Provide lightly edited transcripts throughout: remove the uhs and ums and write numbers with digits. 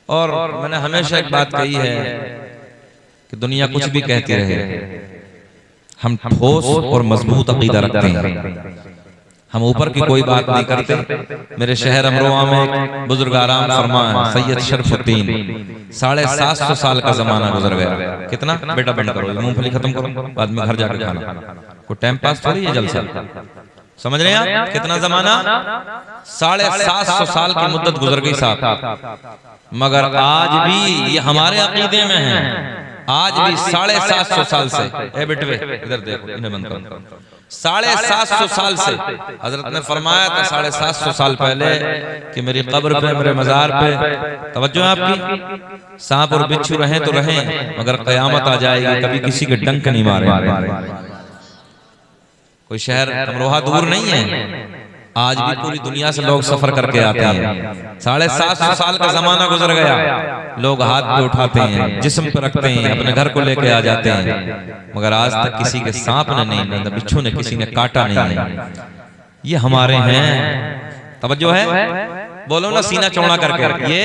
और मैंने हमेशा एक बात कही है कि दुनिया कुछ भी कहती रहे, हम ठोस और मजबूत अकीदा रखते हैं। हम ऊपर की कोई बात नहीं करते। मेरे शहर अमरोहा में एक बुजुर्ग आराम फरमा है, सैयद शरफुद्दीन, 750 साल का जमाना गुजर गया। कितना बेटा बंद करो, मूंगफली खत्म करो, बाद में घर जाकर खाना। कोई टाइम पास थोड़ी है जलसा, समझ रहे हैं आप? कितना जमाना, 750 साल की मुद्दत गुजर गई साहब, मगर आज भी ये हमारे अकीदे में है। आज भी 750 साल से, ए बेटवे इधर देखो, इन्हें बंद करो, 750 साल से हजरत ने फरमाया था 750 साल पहले कि मेरी कब्र पे, मेरे मजार पे, तवज्जो है आपकी, सांप और बिच्छू रहें तो रहें, मगर कयामत आ जाएगी, कभी किसी के डंक नहीं मारे। कोई शहर अमरोहा दूर नहीं है, आज भी पूरी दुनिया से लोग सफर करके आते हैं। 750 साल का जमाना गुजर गया, लोग हाथ पे उठाते हैं, जिस्म पे रखते हैं, अपने घर को लेके आ जाते हैं, मगर आज तक किसी के सांप ने नहीं, बिच्छू ने किसी ने काटा नहीं। ये हमारे हैं, तवज्जो है, बोलो ना सीना चौड़ा करके, ये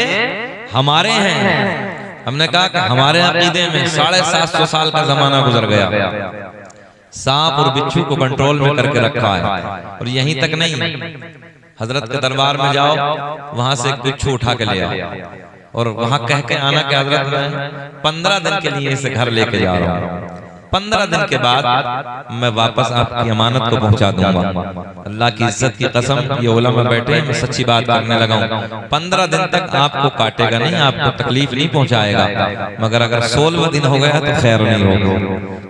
हमारे हैं। हमने कहा कि हमारे अकीदे में 750 साल का जमाना गुजर गया, सांप और बिच्छू को कंट्रोल में करके रखा है। और यहीं तक नहीं, हजरत के दरबार में जाओ, वहां से एक बिच्छू उठा के ले आओ, और वहां कह के आना कि हजरत मैं 15 दिन के लिए इसे घर लेके जा रहा हूँ, 15 दिन के बाद मैं वापस आपकी अमानत को पहुंचा दूंगा। अल्लाह की इज्जत की कसम, ये उलमा बैठे, मैं सच्ची बात करने लगा हूँ, 15 दिन तक आपको काटेगा नहीं, आपको तकलीफ नहीं पहुंचाएगा, मगर अगर 16वां दिन हो गया तो खैर नहीं होगा,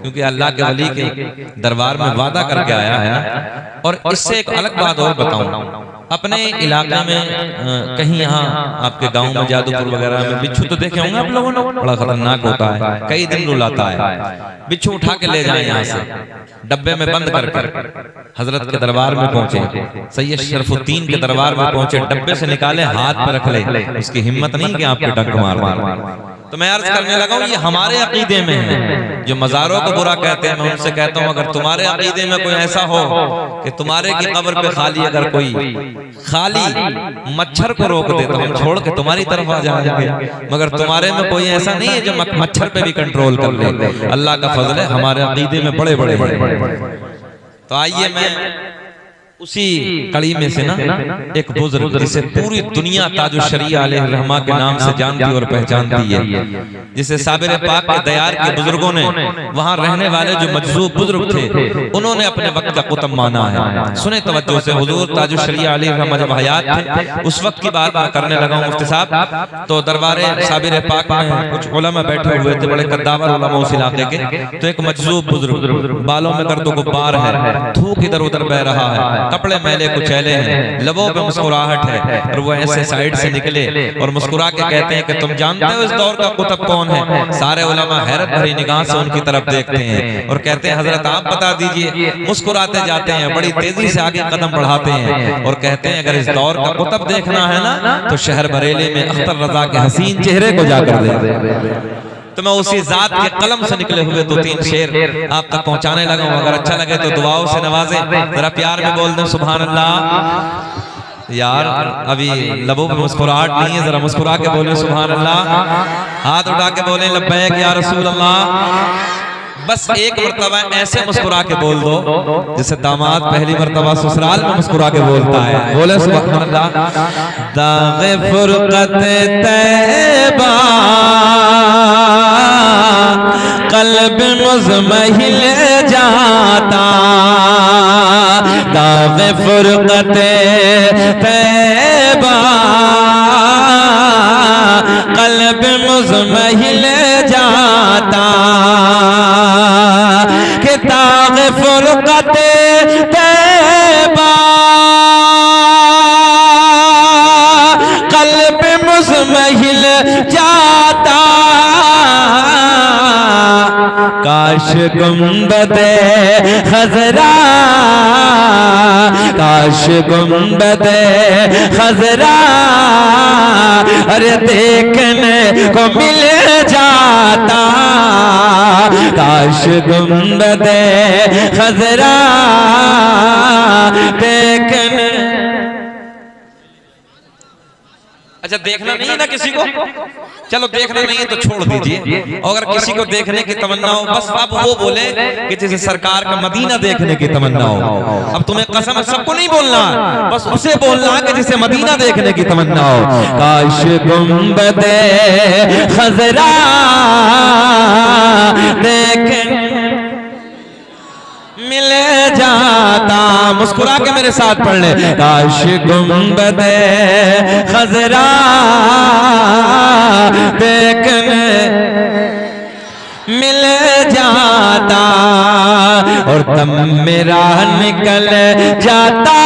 क्योंकि अल्लाह के वली के दरबार में वादा करके आया है। और इससे एक अलग बात और बताऊं, अपने इलाके में कहीं यहाँ आपके गांव में जादूपुर वगैरह में बिच्छू तो देखे होंगे आप लोगों ने, बड़ा खतरनाक होता है, कई दिन रुलाता है। बिच्छू उठा के ले जाए यहाँ से, डब्बे में बंद करके हजरत के दरबार में पहुंचे, सैयद शरफुद्दीन के दरबार में पहुंचे, डब्बे से निकाले, हाथ पे रख ले, उसकी हिम्मत नहीं कि आपके डंक मार। तो मैं अर्ज करने लगा हूं, ये हमारे अकीदे में है। जो मज़ारों को बुरा कहते हैं, मैं उनसे कहता हूं, अगर तुम्हारे अकीदे में कोई ऐसा हो कि तुम्हारे की कब्र पे खाली अगर कोई खाली मच्छर को रोक दे तो हम छोड़ के तुम्हारी तरफ आ जाएंगे, मगर तुम्हारे में कोई ऐसा नहीं है जो मच्छर पे भी कंट्रोल कर ले। अल्लाह का फजल है, हमारे अकीदे में बड़े बड़े। तो आइए मैं उसी कड़ी में से ना एक बुजुर्ग जिसे पूरी दुनिया ताजुश शरीया अलैहि रहमा के नाम से जानती और पहचानती है, जिसे साबिर पाक के दयार के बुजुर्गों ने, वहां रहने वाले जो मजजूब बुजुर्ग थे, उन्होंने अपने वक्त का कुतुब माना है। सुने तवज्जो से, हुजूर ताजुश शरीया अलैहि रहमा जब हयात थे, उस वक्त की बात मैं करने लगा हूं मुफ्ती साहब। तो दरबारे साबिर पाक में कुछ उलमा बैठे हुए थे, बड़े कद्दावर उलमा उस इलाके के। तो एक मजजूब बुजुर्ग, बालों में गर्दो गुब्बार है, थूक इधर उधर बह रहा है, कपड़े मैले कुचैले हैं, लबों पे मुस्कुराहट है, और वो ऐसे साइड से निकले और मुस्कुरा के कहते हैं कि तुम जानते हो इस दौर का कुतुब कौन है? सारे उलमा हैरत भरी निगाह से उनकी तरफ देखते हैं और कहते हैं हजरत आप बता दीजिए। मुस्कुराते जाते हैं, बड़ी तेजी से आगे कदम बढ़ाते हैं और कहते हैं अगर इस दौर का कुतुब देखना है ना तो शहर बरेली में अख्तर रजा के हसीन चेहरे को जाकर देख। तो मैं उसी जात के कलम से निकले हुए 2-3 शेर आप तक पहुंचाने लगा हूं। अगर अच्छा लगे तो दुआओं से नवाजे, जरा प्यार में बोल दें सुभान अल्लाह। यार अभी लबों पे मुस्कुराहट नहीं है, जरा मुस्कुरा के बोले सुभान अल्लाह, हाथ उठा के बोले लब्बैक या रसूल अल्लाह। बस एक मर्तबा ऐसे मुस्कुरा के बोल दो जैसे दामाद पहली मर्तबा ससुराल में मुस्कुरा के बोलता है, बोले सुभान अल्लाह। दाग़े फुरक़त तैबा क़ल्ब मुज़महिल जाता, दाग़े फुरक़त तैबा क़ल्ब मुज़महिल जाता, कि दाग़े फुरक़त तैबा क़ल्ब मुज़महिल जाता, काश गुंबदे खज़रा, काश गुंबदे खज़रा अरे देखने को मिल जाता, काश गुंबदे खज़रा देखने। अच्छा देखना नहीं है ना किसी को, चलो देखना नहीं है तो छोड़ दीजिए। अगर किसी को देखने की तमन्ना हो, बस अब वो बोले कि जैसे सरकार का मदीना देखने की तमन्ना हो। अब तुम्हें कसम सबको नहीं बोलना, बस उसे बोलना कि जैसे मदीना देखने की तमन्ना हो। काश गुंबदे खजरा देखने मिल जाता, मुस्कुरा के मेरे साथ पढ़ ले। काश गुंबदे खजरा देखने मिल जाता और तब मेरा निकल जाता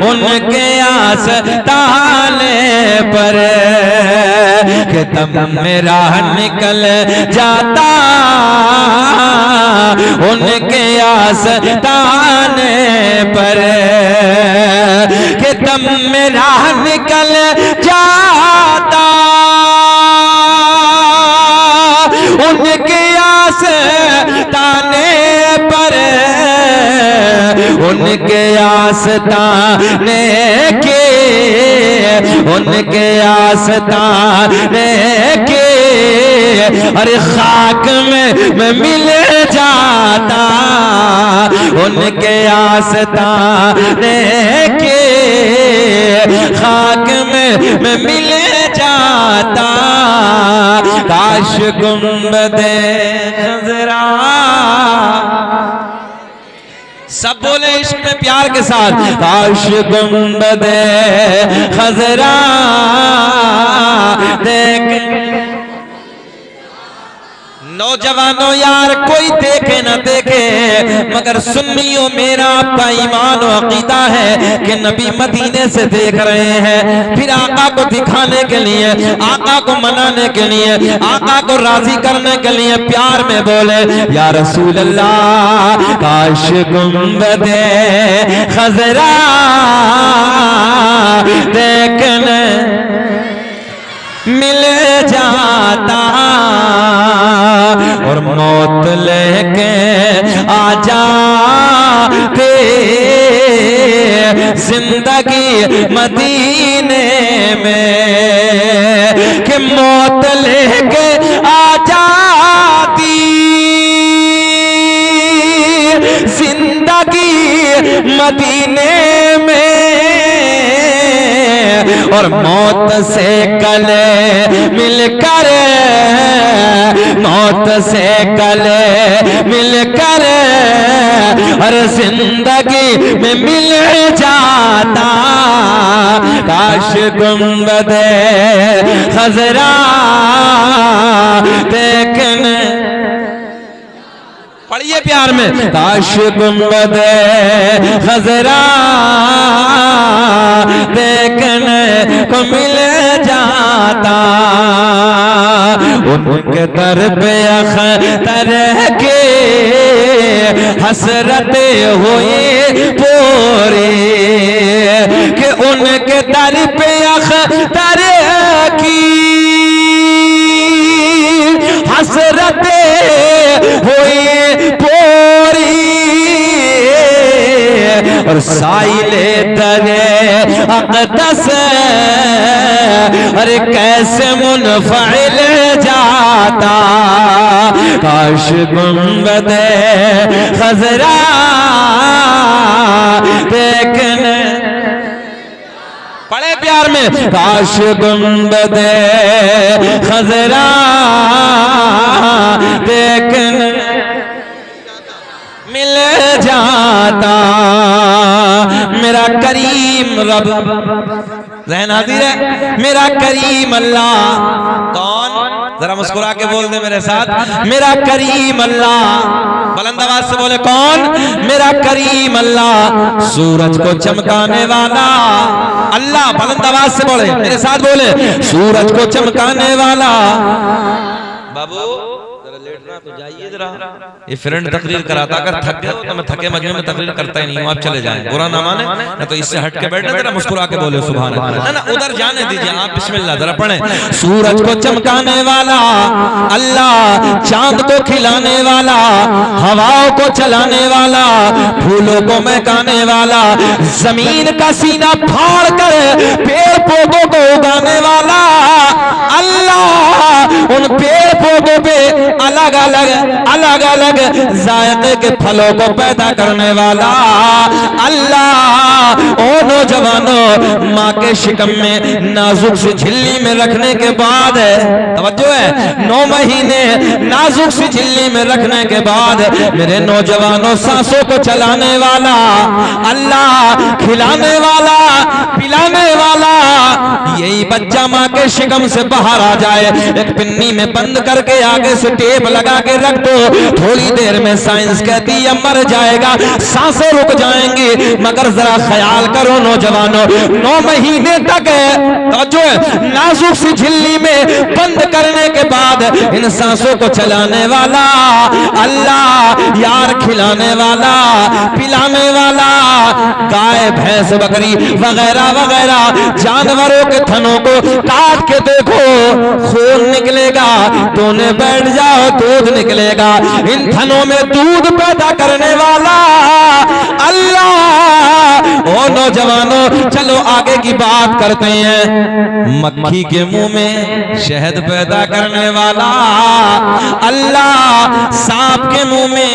उनके आस्ताने पर, कि तब मेरा निकल जाता उनके आस्ताने पर, कि तब मेरा निकल जाता उनके आस्ताने पर, उनके आस्ताने के, उनके आस्ताने के अरे खाक में मैं मिल जाता उनके आस्ताने के, खाक में मैं मिल जाता। काश गुंबदे खजरा, सब बोले इश्क में प्यार के साथ। काश गुंबदे खजरा देख, नौजवानों यार कोई देखे न देखे मगर सुन्नियों मेरा आपका ईमान और अकीदा है कि नबी मदीने से देख रहे हैं। फिर आका को दिखाने के लिए, आका को मनाने के लिए, आका को राजी करने के लिए प्यार में बोले या रसूल अल्लाह काश गुंबदे खजरा देखने मिल जाता और मौत लेके आ जाते जिंदगी मदीने में, कि मौत लेके आ जाती जिंदगी मदीने में और मौत से गले मिलकर, मौत से गले मिलकर हर जिंदगी में मिल जाता। काश गुंबदे खजरा देखने, पढ़िए प्यार में। काश गुंबदे खजरा देखने को मिल जाता उनके दर पे अख्तर के हसरते हुई पूरी, कि उनके दर पे अख्तर की हसरते हुई पूरी और साइले दरे अक़दस अरे कैसे मुनफ़इल जाता। काश गुंबदे खजरा देखने, बड़े प्यार में। काश गुंबदे खजरा देखने मिल जाता मेरा करीम रब, ज़हन हाज़िर है, मेरा करीम अल्लाह। कौन, जरा मुस्कुरा के बोल दे मेरे साथ, मेरा करीम अल्लाह। बुलंद आवाज से बोले कौन, मेरा करीम अल्लाह। सूरज को चमकाने वाला अल्लाह, बुलंद आवाज से बोले मेरे साथ, बोले सूरज को चमकाने वाला। बाबू जरा लेट ना तो जाइए जरा। ये फ्रेंड तकरीर कराता, अगर थक गए हो तो मैं थके मजमे में तकरीर करता ही नहीं हूँ, आप चले जाएं, बुरा ना माने ना, तो इससे हट के बैठे जरा मुस्कुरा के बोले सुभान अल्लाह, ना उधर जाने दीजिए, आप बिस्मिल्लाह जरा पढ़ें। सूरज को चमकाने वाला अल्लाह, चांद को खिलाने वाला, हवाओं को चलाने वाला, फूलों को महकाने वाला, जमीन का सीना फाड़ कर पेड़ पौधों को उगाने वाला अल्लाह, उन पेड़ पौधों पे अलग अलग जायके के फलों को पैदा करने वाला अल्लाह। ओ नौजवानों, माँ के शिकम में नाजुक सी झिल्ली में रखने के बाद, तवज्जो है, 9 महीने नाजुक सी झिल्ली में रखने के बाद मेरे नौजवानों सांसों को चलाने वाला अल्लाह, खिलाने वाला, पिलाने वाला, यही बच्चा माँ के शिकम से बाहर आ जाए, एक पिन्नी में बंद करके आगे से टेप लगा के रख दो, थोड़ी देर में साइंस कहती है मर जाएगा, सांसें रुक जाएंगी। मगर जरा ख्याल करो नौजवानों, 9 महीने तक जो नाजुक सी झिल्ली में बंद करने के बाद इन सांसों को चलाने वाला अल्लाह, यार खिलाने वाला, पिलाने वाला, गाय भैंस बकरी वगैरह वगैरह जानवरों के थनों को काट के देखो, खून निकलेगा, दोने बैठ जाओ दूध निकलेगा, इन थनों में दूध पैदा करने वाला अल्लाह। ओ नौजवानों, चलो आगे की बात करते हैं। मक्खी के मुंह में शहद पैदा करने वाला अल्लाह, सांप के मुंह में,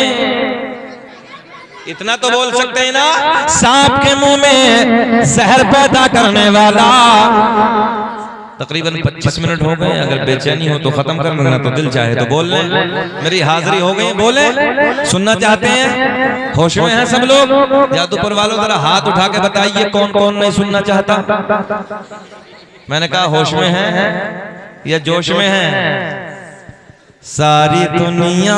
इतना तो बोल सकते हैं ना, सांप के मुंह में जहर पैदा करने वाला। तकरीबन 25 मिनट हो गए, अगर बेचैनी हो तो खत्म कर लेना, तो दिल चाहे तो बोल लें, मेरी हाजिरी हो गई, बोले सुनना चाहते हैं, होश में हैं सब लोग? जादूपुर वालों जरा हाथ उठा के बताइए कौन कौन नहीं सुनना चाहता। मैंने कहा होश में हैं या जोश में हैं? सारी दुनिया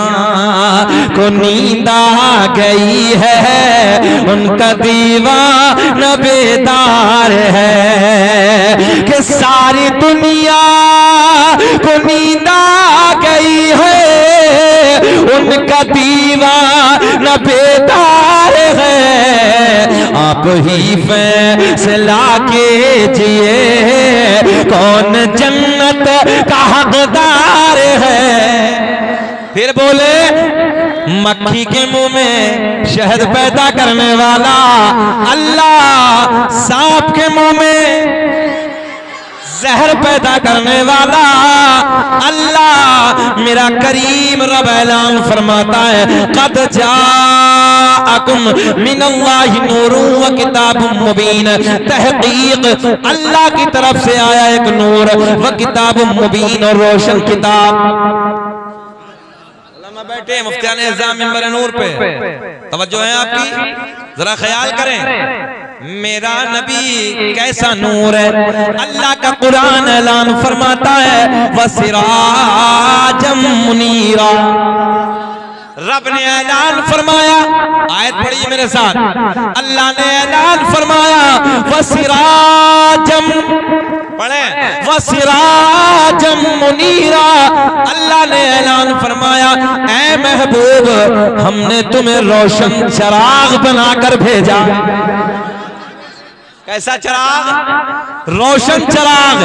को नींद आ गई है, उनका दीवाना बेदार है, कि सारी दुनिया को नींद आ गई है, उनका दीवाना बेदार है। आप ही फैसला कीजिए कौन जन्नत का हकदार है। फिर बोले, मक्खी के मुंह में शहद पैदा करने वाला अल्लाह, सांप के मुंह में जहर पैदा करने वाला अल्लाह। मेरा करीम रब ऐलान फरमाता है, कद जाअकुम मिनल्लाहि नूरुन व किताबुम मुबीन, तहकीक अल्लाह की तरफ से आया एक नूर व किताबुम मुबीन, और रोशन किताब। बैठे मुफ्तियान इज़्ज़ाम मिंबर नूर पे, तवज्जो है आपकी, जरा ख्याल करें, मेरा नबी कैसा नूर है। अल्लाह का कुरान ऐलान फरमाता है, वसिराजम मुनीरा, रब ने ऐलान फरमाया, आयत पढ़िए मेरे साथ, अल्लाह ने ऐलान फरमाया, वसिराजम, पढ़े, वसिराजम मुनीरा, अल्लाह ने ऐलान फरमाया, ऐ महबूब हमने तुम्हें रोशन चिराग बनाकर भेजा। कैसा चिराग? रोशन चिराग,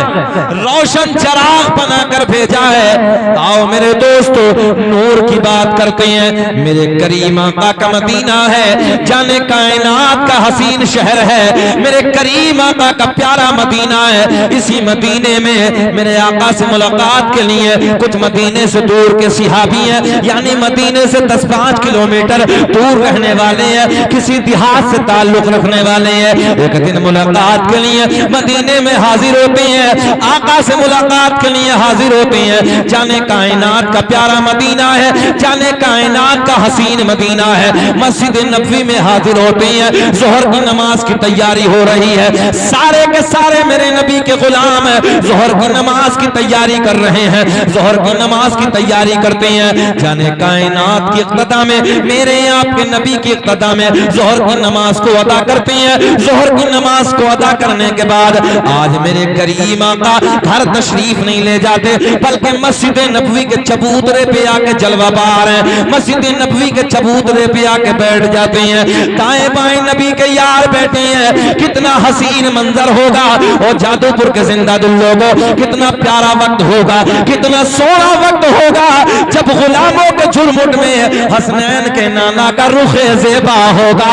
रोशन चिराग बनाकर भेजा है। आओ मेरे दोस्तों, नूर की बात करते हैं। मेरे करीम आका का मदीना है, जाने कायनात का हसीन शहर है, मेरे करीम आका का प्यारा मदीना है। इसी मदीने में मेरे आका से मुलाकात के लिए कुछ मदीने से दूर के सिहाबी हैं, यानी मदीने से 10-5 किलोमीटर दूर रहने वाले हैं, किसी देहात से ताल्लुक रखने वाले हैं। एक दिन मुलाकात के लिए मदीने में हाजिर होते हैं, आका से मुलाकात के लिए हाजिर होते हैं। जाने कायनात का प्यारा मदीना है, जाने कायनात का हसीन मदीना है। मस्जिद नबवी में हाजिर होते हैं, जोहर की नमाज की तैयारी हो रही है, सारे के सारे मेरे नबी के गुलाम जोहर की नमाज की तैयारी कर रहे हैं, जोहर की नमाज की तैयारी करते हैं। जाने कायनात की इक़्तिदा में, मेरे आपके नबी की इक़्तिदा में जोहर की नमाज को अदा करते हैं। जोहर की नमाज नमाज को अदा करने के बाद आज मेरे करीम आका घर तशरीफ नहीं ले जाते, बल्कि मस्जिद नबवी के चबूतरे पे आके जलवा बार है, मस्जिद नबवी के चबूतरे पे आके बैठ जाते हैं। दाएं बाएं नबी के यार बैठे हैं। कितना हसीन मंजर होगा और जादूपुर के जिंदा दिल लोगों, कितना प्यारा वक्त होगा, कितना सोना वक्त होगा जब गुलामों के झुरमुट में हसनैन के नाना का रुखे ज़ेबा होगा।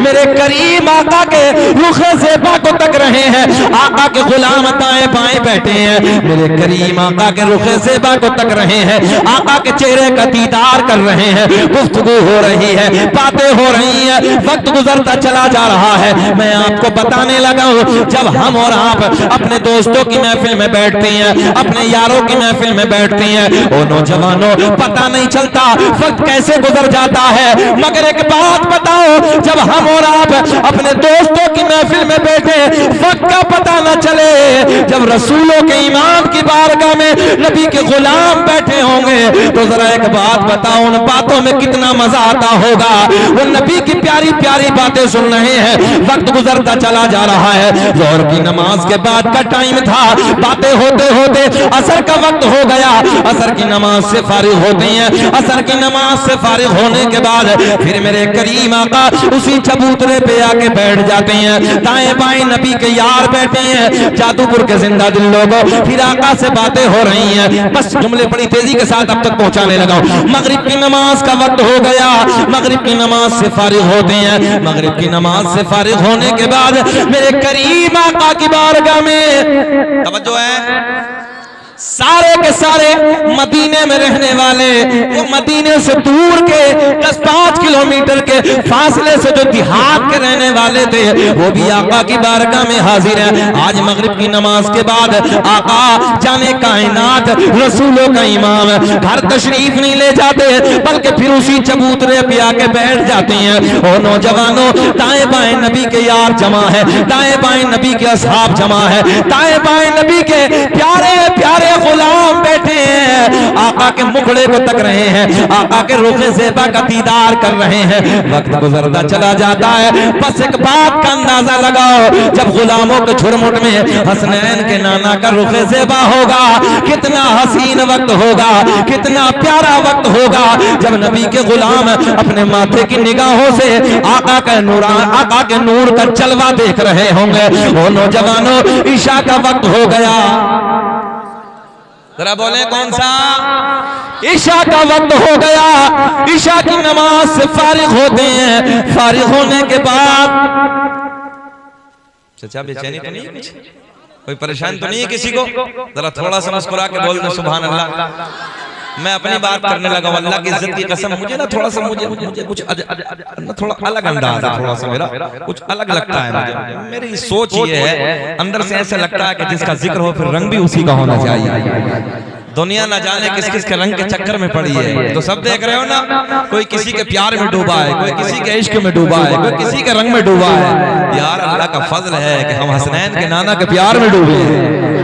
मेरे करीम आका के रुखे ज़ेबा को तक रहे हैं, आका के गुलाम दाएं बाएं बैठे हैं, मेरे करीम आका के रुखे ज़ेबा को तक रहे हैं, आका के चेहरे का दीदार कर रहे हैं, गुफ्तगू हो रही है, बातें हो रही हैं, वक्त गुजरता चला जा रहा है। मैं आपको बताने लगा हूं, जब हम और आप अपने दोस्तों की महफिल में बैठते हैं, अपने यारों की महफिल में बैठते हैं, ओ नौजवानों, पता नहीं चलता वक्त कैसे गुजर जाता है। मगर एक बात बताओ, जब हम और आप अपने दोस्तों की महफिल में बैठे, वक्त का पता न चले, जब रसूलों के इमाम की बारगाह में नबी के गुलाम बैठे होंगे, तो जरा एक बात बताओ, उन बातों में कितना मजा आता होगा। वो नबी की प्यारी प्यारी बातें सुन रहे हैं, वक्त गुजरता चला जा रहा है। जोहर की नमाज के बाद का टाइम था, बातें होते होते असर का वक्त हो गया। असर की नमाज से फारिग होते हैं, असर की नमाज से फारिग होने के बाद फिर मेरे करीम आका उसी चबूतरे पे आके बैठ जाते हैं। दाएं बाएं नबी के यार बैठे हैं, जादूपुर के जिंदा दिल लोगों, फिर आका से बातें हो रही हैं। बस जुमले बड़ी तेजी के साथ अब तक पहुंचाने लगा। मगरिब की नमाज का वक्त हो गया, मगरिब की नमाज से फारिग होते हैं। मगरिब की नमाज से फारिग होने के बाद मेरे करीम आका की बारगाह में तवज्जो है, सारे के सारे मदीने में रहने वाले, वो मदीने से दूर के 10-5 किलोमीटर के फासले से जो देहात के रहने वाले थे, वो भी आका की बारगाह में हाजिर हैं। आज मगरिब की नमाज के बाद आका जाने कायनात रसूलों का इमाम घर तशरीफ नहीं ले जाते, बल्कि फिर उसी चबूतरे पे आके बैठ जाते हैं। और नौजवानों, दाएं बाएं नबी के यार जमा है, दाएं बाएं नबी के असहाब जमा है, दाएं बाएं नबी के प्यारे प्यारे गुलाम बैठे हैं, आका के मुखड़े को तक रहे हैं, आका के रुखे ज़ेबा का दीदार कर रहे हैं। वक्त गुजरता चला जाता है, बस एक बात का अंदाजा लगाओ, जब गुलामों के झुरमुट में हसनैन के नाना का रुखे ज़ेबा होगा, कितना हसीन वक्त होगा, कितना प्यारा वक्त होगा, जब नबी के गुलाम अपने माथे की निगाहों से आका का आका के नूर का जलवा देख रहे होंगे। ओ नौजवानों, ईशा का वक्त हो गया, जरा बोले कौन सा? ईशा का वक्त हो गया। ईशा की नमाज से फारिग होते हैं, फारिग होने के बाद चाचा बेचैनी तो नहीं है, कुछ कोई परेशान तो नहीं है किसी को? जरा थोड़ा सा मुस्कुरा के बोल दो सुभान अल्लाह। मैं अपनी बात करने लगा, अल्लाह की इज्जत की कसम, मुझे ना थोड़ा सा मुझे कुछ थोड़ा अलग अंदाज है, थोड़ा सा मेरा कुछ अलग लगता है मुझे। मेरी सोच ये है, अंदर से ऐसा लगता है कि जिसका जिक्र हो फिर रंग भी उसी का होना चाहिए। दुनिया ना जाने किस किस के रंग के चक्कर में पड़ी है, तो सब देख रहे हो ना, कोई किसी के प्यार में डूबा है, कोई किसी के इश्क में डूबा है, कोई किसी के रंग में डूबा है। यार अल्लाह का फजल है कि हम हसनैन के नाना के प्यार में डूबे हैं।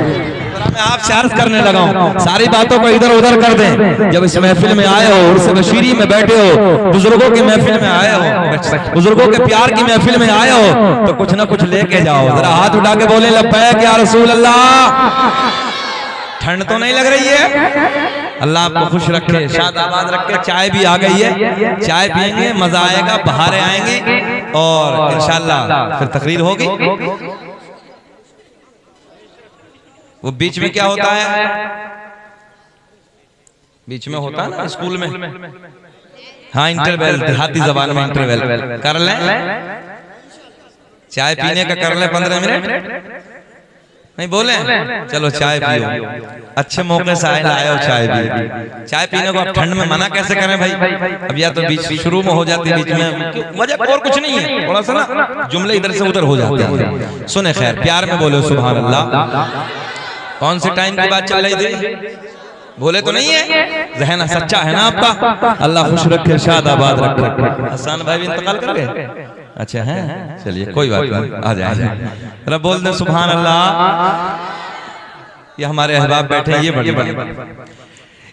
मैं आपसे अर्ज करने लगा हूं, सारी बातों को इधर उधर कर दें। जब इस महफिल में आए हो, उर्स बशीरी में बैठे हो, बुजुर्गों की महफिल में आए हो, बुजुर्गों के प्यार की महफिल में आए हो, तो कुछ ना कुछ लेके जाओ। जरा हाथ उठा के बोले लब्बैक या रसूल अल्लाह। ठंड तो नहीं लग रही है? अल्लाह आपको खुश रखे, शाद आबाद रखे। चाय भी आ गई है, चाय पियेंगे, मजा आएगा, बहारें आएंगी और इंशाअल्लाह फिर तकरीर होगी। वो बीच में क्या होता है? बीच में होता है ना स्कूल में, हाँ इंटरवेल, देहाती जबान में इंटरवेल कर लें, चाय पीने का कर लें 15 मिनट। नहीं बोले? चलो चाय पियो, अच्छे मौके से आए हो चाय पियो। चाय पीने को आप ठंड में मना कैसे करें भाई? अब या तो बीच शुरू में हो जाती है, बीच में वजह और कुछ नहीं है, थोड़ा सा ना जुमले इधर से उधर हो जाते हैं। सुने खैर, प्यार में बोलो सुभान अल्लाह। कौन से टाइम की बात चल रही थी? बोले तो नहीं है? जहन सच्चा है ना आपका? अल्लाह खुश रखे, शाद आबाद रखे। हसन भाई भी इंतकाल कर गए? अच्छा है, चलिए कोई बात नहीं, आ जाए। रब बोल दे सुभान अल्लाह। ये हमारे अहबाब बैठे हैं, ये बड़ी बड़ी।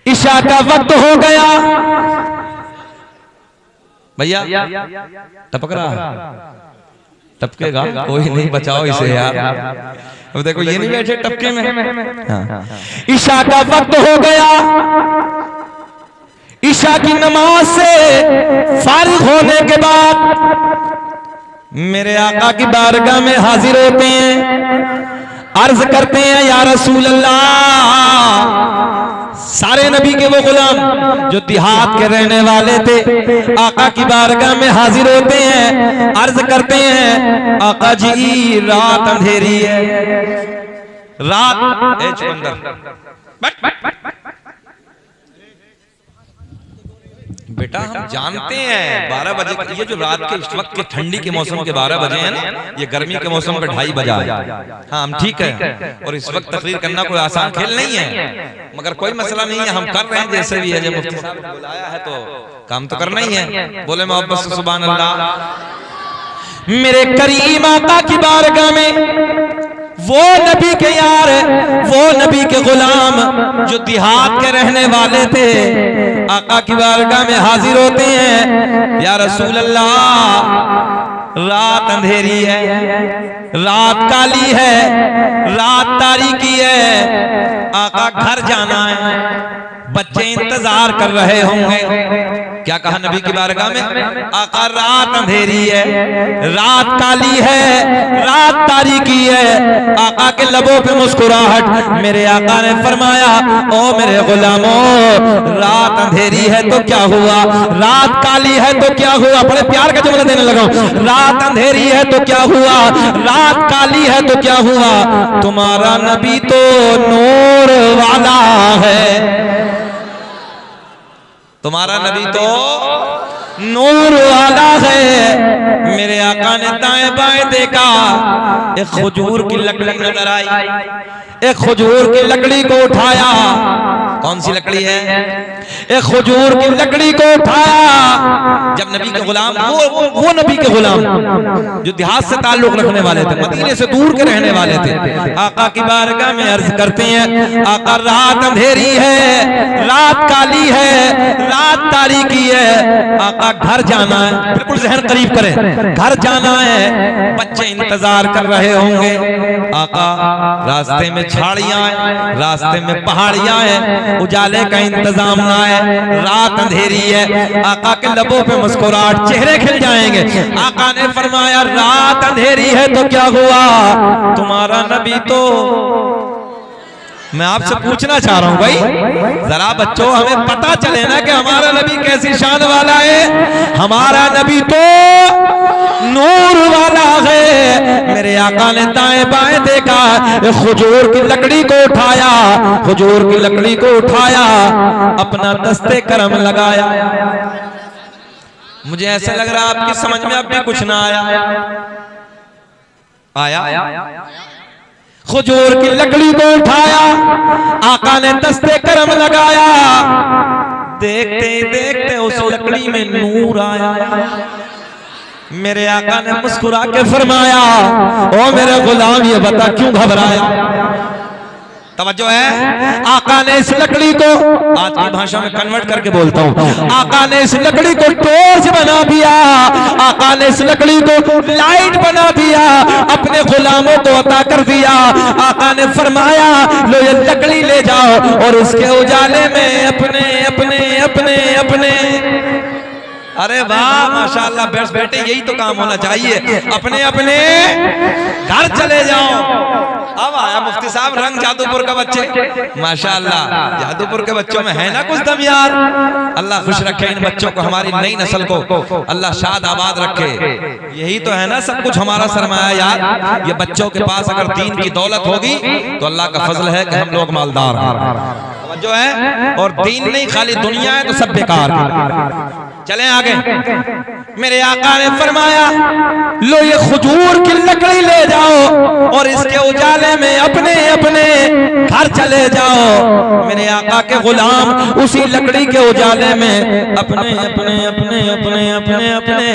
ईशा का वक्त हो गया भैया, टपक रहा टपकेगा, कोई नहीं, बचाओ इसे यार। अब देखो ये नहीं बैठे टपके में। हाँ। ईशा का वक्त हो गया, ईशा की नमाज से फारिग होने के बाद मेरे आका की बारगाह में हाजिर होते हैं, अर्ज करते हैं या रसूल अल्लाह। सारे नबी के वो गुलाम जो देहात के रहने वाले थे आका की बारगाह में हाजिर होते हैं, अर्ज करते हैं आका जी रात अंधेरी है, रात बेटा हम जानते हैं 12 बजे, ये जो रात के इस वक्त के ठंडी के मौसम के 12 बजे हैं ना, ये गर्मी के मौसम का 2:30 बजा है। हाँ हम ठीक है, और इस वक्त तकरीर करना कोई आसान खेल नहीं है, मगर कोई मसला नहीं है, हम कर रहे हैं जैसे भी है। जब मुफ्ती साहब ने बुलाया है तो काम तो करना ही है। बोले मोहब्बत से सुभान अल्लाह। मेरे करीम आका की बारगाह में वो नबी के यार, वो नबी के गुलाम जो देहात के रहने वाले थे आका की बारगाह में हाजिर होते हैं, या रसूल अल्लाह रात अंधेरी है, रात काली है, रात तारीकी है, आका घर जाना है, बच्चे इंतजार कर रहे होंगे। क्या कहा नबी की बारगाह में? आका रात अंधेरी है, रात काली है, रात तारीकी है। आका के लबों पे मुस्कुराहट। मेरे आका ने फरमाया ओ मेरे गुलामों, रात अंधेरी है तो क्या हुआ, रात काली है तो क्या हुआ। बड़े प्यार का जुमला देने लगा, रात अंधेरी है तो क्या हुआ, रात काली है तो क्या हुआ, तुम्हारा नबी तो नूर वाला है, तुम्हारा नबी तो नूर वाला है। मेरे आका ने दाएं बाएं देखा, एक खजूर की लकड़ी नजर आई, एक खजूर की लकड़ी को उठाया। कौन सी लकड़ी है? एक खजूर की लकड़ी को उठाया। जब नबी के गुलाम, वो नबी के गुलाम जो देहात से ताल्लुक रखने वाले थे, मदीने से दूर के रहने वाले थे, आका की बारगाह में अर्ज करते हैं आका रात अंधेरी है, रात काली है, रात तारीकी है, आका घर जाना है। बिल्कुल जहन करीब करें, घर जाना है, बच्चे इंतजार कर रहे होंगे। आका रास्ते में झाड़ियां हैं, रास्ते में पहाड़ियां हैं, उजाले का इंतजाम ना है, रात अंधेरी है। आका के लबों पे मुस्कुराहट, चेहरे खिल जाएंगे। आका ने फरमाया रात अंधेरी है तो क्या हुआ, तुम्हारा नबी तो। मैं आपसे पूछना चाह रहा हूं भाई, जरा बच्चों हमें पता चले ना कि हमारा नबी कैसी शान वाला है। हमारा नबी तो नूर वाला है। मेरे आका ने दाएं बाएं देखा, खजूर की लकड़ी को उठाया, खजूर की लकड़ी को उठाया, अपना दस्ते करम लगाया। मुझे ऐसा लग रहा आपकी समझ में अब भी कुछ ना आया। खजूर की लकड़ी को उठाया, आका ने दस्ते करम लगाया। देखते देखते उस लकड़ी में नूर आया। मेरे आका ने मुस्कुरा के फरमाया ओ मेरे गुलाम, ये बता क्यों घबराया। तवज्जो है, आका ने इस लकड़ी को, आज की भाषा में कन्वर्ट करके बोलता हूँ, आका ने इस लकड़ी को टॉर्च बना दिया, आका ने इस लकड़ी को लाइट बना दिया, अपने गुलामों को अता कर दिया। आका ने फरमाया लो ये लकड़ी ले जाओ और उसके उजाले में अपने अपने अपने अपने। अरे वाह माशाअल्लाह, बेटे यही तो काम होना चाहिए, अपने अपने घर चले जाओ। अब आया मुफ्ती साहब रंग जादूपुर का बच्चे, माशाअल्लाह जादूपुर के बच्चों में है ना कुछ दम यार। अल्लाह खुश रखे इन बच्चों को, हमारी नई नस्ल को अल्लाह शाद आबाद रखे। यही तो है ना सब कुछ हमारा सरमाया यार। ये बच्चों के पास अगर दीन की दौलत होगी तो अल्लाह का फजल है कि हम लोग मालदार हैं, जो है, और दीन नहीं खाली दुनिया है तो सब बेकार। चलें आगे। मेरे आका ने फरमाया लो ये खजूर की लकड़ी ले जाओ और इसके उजाले में अपने अपने घर चले जाओ। मेरे आका के गुलाम उसी लकड़ी के उजाले में अपने अपने अपने अपने अपने अपने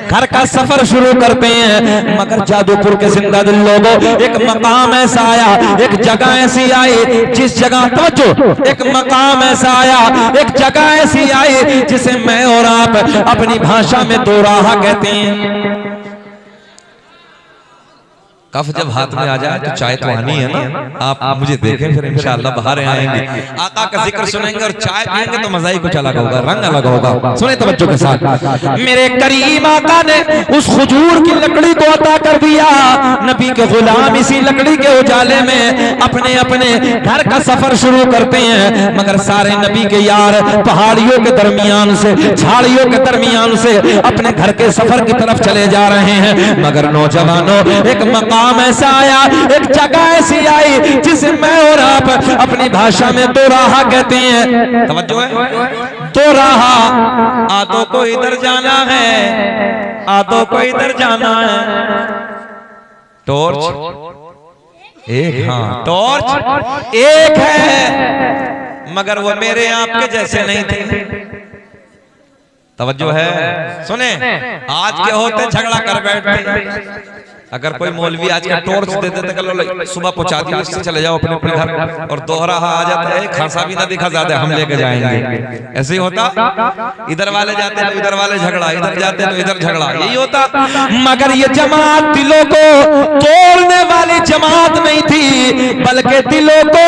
घर का सफर शुरू करते हैं। मगर जादूपुर के जिंदा दिल लोगों, एक मकाम ऐसा आया, एक जगह ऐसी आई जिस जगह तो एक मकाम ऐसा आया, एक जगह ऐसी आई जिसे मैं और आप अपनी भाषा में दोराहा कहते हैं। कफ जब हाथ में आ जाए तो चाय तो आनी है ना। आप मुझे देखें फिर इंशाअल्लाह बाहर आएंगे, आका का जिक्र सुनेंगे और चाय पिएंगे तो मजा ही कुछ अलग होगा, रंग अलग होगा। सुने तवज्जो के साथ, मेरे करीम आका ने उस खजूर की लकड़ी को अता कर दिया। नबी के गुलाम इसी लकड़ी के उजाले में अपने अपने घर का सफर शुरू करते हैं, मगर सारे नबी के यार पहाड़ियों के दरमियान से, झाड़ियों के दरमियान से अपने घर के सफर की तरफ चले जा रहे हैं। मगर नौजवानों, एक मकाम ऐसा आया, एक जगह ऐसी आई जिसे मैं और आप अपनी भाषा में दोराहा कहते हैं। तवज्जो है, दोराहा। आधों को इधर जाना है, आधों को इधर जाना है। टॉर्च एक, हाँ टॉर्च एक है, मगर वो मेरे आपके जैसे नहीं थे। तवज्जो है, सुने। आज के होते झगड़ा कर बैठते। अगर कोई मौलवी आज का टॉर्च दे देते कल सुबह पहुंचा दिया, इससे चले जाओ अपने अपने घर, और दोहरा आ जाता है, खासा भी ना दिखा ज्यादा, हम लेके जाएंगे। ऐसे ही होता, इधर वाले जाते तो इधर वाले झगड़ा, इधर जाते तो इधर झगड़ा, यही होता। मगर ये जमात दिलों को तोड़ने वाली जमात नहीं थी, बल्कि दिलों को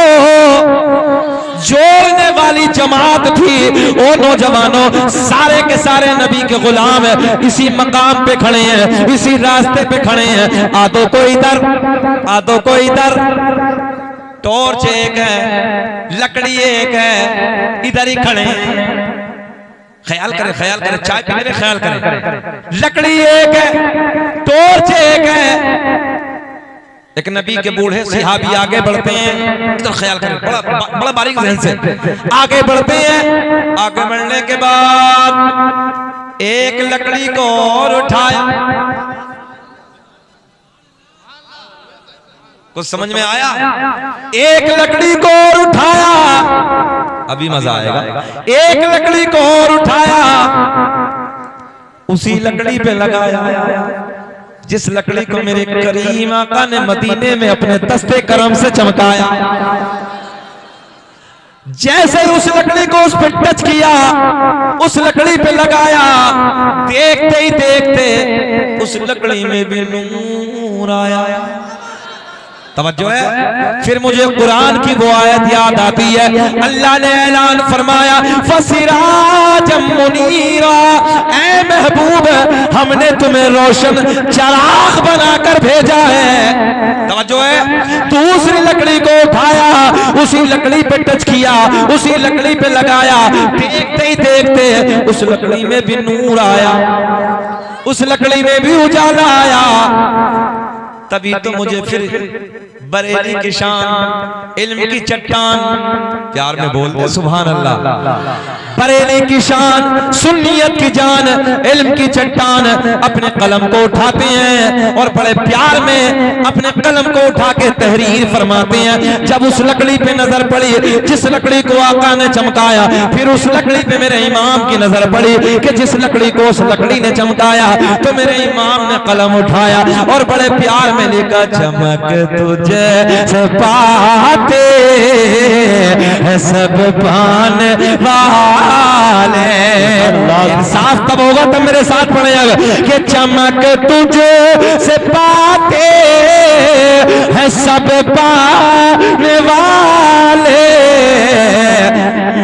जोड़ने वाली जमात थी। ओ नौजवानों, सारे के सारे नबी के गुलाम इसी मकाम पे खड़े हैं, इसी रास्ते पे खड़े हैं। आधों को इधर, आधों को इधर। टॉर्च एक है, लकड़ी एक है, इधर ही खड़े हैं। ख्याल करें, ख्याल करें, चाय पीने में ख्याल करें। लकड़ी एक है, टॉर्च एक है। एक नबी के बूढ़े सहाबी आगे बढ़ते हैं, तो ख्याल करें, बड़ा बारीक ज़हन से आगे बढ़ते हैं। आगे बढ़ने के बाद एक लकड़ी को और उठाया। कुछ समझ में आया? एक लकड़ी को और उठाया, अभी मजा आएगा। एक लकड़ी को और उठाया, उसी लकड़ी पे लगाया जिस लकड़ी को मेरे करीम आका ने मदीने में अपने दस्ते करम से चमकाया। जैसे उस लकड़ी को उस पर टच किया, उस लकड़ी पे लगाया, देखते ही देखते उस लकड़ी में भी नूर आया। तवज्जो है। फिर मुझे कुरान की वो आयत याद आती है, अल्लाह ने ऐलान फरमाया, फसिराजम मुनीरा, ऐ महबूब हमने तुम्हें रोशन चराग बनाकर भेजा है। तवज्जो है। दूसरी लकड़ी को उठाया, उसी लकड़ी पे टच किया, उसी लकड़ी पे लगाया, देखते ही देखते उस लकड़ी में भी नूर आया, उस लकड़ी में भी उजाला आया। तभी तो मुझे फिर बरेली की शान, इल्म की चट्टान, प्यार में बोलते सुभान अल्लाह। बरेली की शान, सुन्नियत की जान, इल्म की चट्टान अपने कलम को उठाते हैं और बड़े प्यार में अपने कलम को उठा के तहरीर फरमाते हैं। जब उस लकड़ी पे नजर पड़ी जिस लकड़ी को आका ने चमकाया, फिर उस लकड़ी पे मेरे इमाम की नजर पड़ी कि जिस लकड़ी को उस लकड़ी ने चमकाया, तो मेरे इमाम ने कलम उठाया और बड़े प्यार में लिखा, चमक तुझे पाते सब पाने वाले। इंसाफ तब होगा तब मेरे साथ पड़ेगा कि चमक तुझे से पाते हैं सब पाने वाले।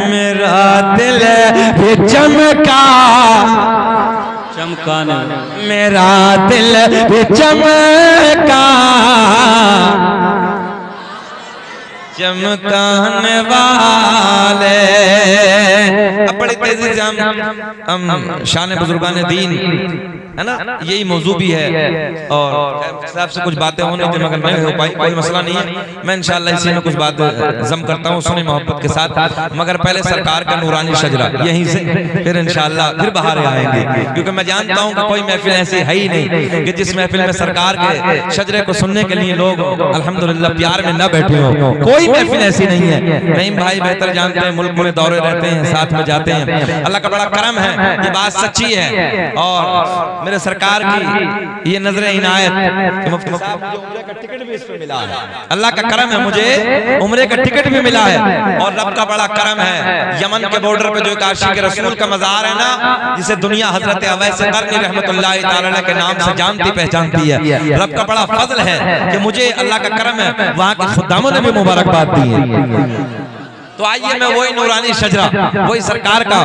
मेरा दिल भी चमका, चमकाने, मेरा दिल भी चमका, चमकाने वाले। अब बड़ी तेजी से हम शान बुजुर्गान दीन है ना, यही मौजू भी है और साहब से कुछ बातें होने थे मगर नहीं हो पाई, कोई मसला नहीं है। मैं इंशाअल्लाह इसी में कुछ बात जम करता हूँ सुनी मोहब्बत के साथ, मगर पहले सरकार का नूरानी शजरा यहीं से, फिर इंशाअल्लाह फिर बाहर आएंगे, क्योंकि मैं जानता हूँ कि कोई महफिल ऐसी है ही नहीं कि जिस महफिल में सरकार के शजरे को सुनने के लिए लोग अल्हम्दुलिल्लाह प्यार में न बैठे हो। कोई महफिल ऐसी नहीं है। नईम भाई बेहतर जानते हैं, मुल्क में दौरे रहते हैं, साथ में जाते हैं। अल्लाह का बड़ा करम है, ये बात सच्ची है। और मेरे सरकार की ये नजर इनायत कि मुफ्ती साहब मुझे उम्रे का टिकट भी इस पे मिला है। अल्लाह का करम है, मुझे उम्रे का टिकट भी मिला है। और रब का बड़ा करम है, यमन के बॉर्डर पे जो एक आशिक रसूल का मज़ार है ना, जिसे दुनिया हजरत अवैस करनी रहमतुल्लाह तआला के नाम से जानती पहचानती है। रब का बड़ा फजल है कि मुझे अल्लाह का करम है, वहाँ के खुदामों ने भी मुबारकबाद दी है। तो आइए मैं वही नूरानी शजरा, वही सरकार का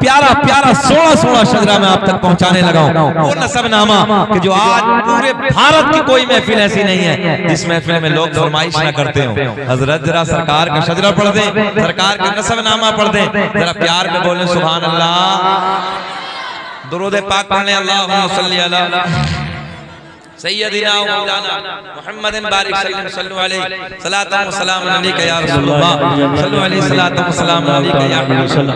प्यारा प्यारा सोना सोना शजरा मैं आप तक पहुंचाने लगा हूं। वो नसबनामा कि जो आज पूरे भारत की कोई महफिल ऐसी नहीं है जिस महफिल में लोग फरमाइश ना करते हो। हजरत जरा सरकार का शजरा पढ़ दें, सरकार का नसबनामा पढ़ दें, जरा प्यार में बोले सुभान अल्लाह, दुरूद पाक पढ़ने अल्लाहुम्मा सल्ली अला सय्यदिना व मौलाना मुहम्मदिन बारिक सल्लल्लाहु अलैहि सलातु व सलाम अलैका या रसूलल्लाह सल्लल्लाहु अलैहि सलातु व सलाम अलैका या हबीबल्लाह।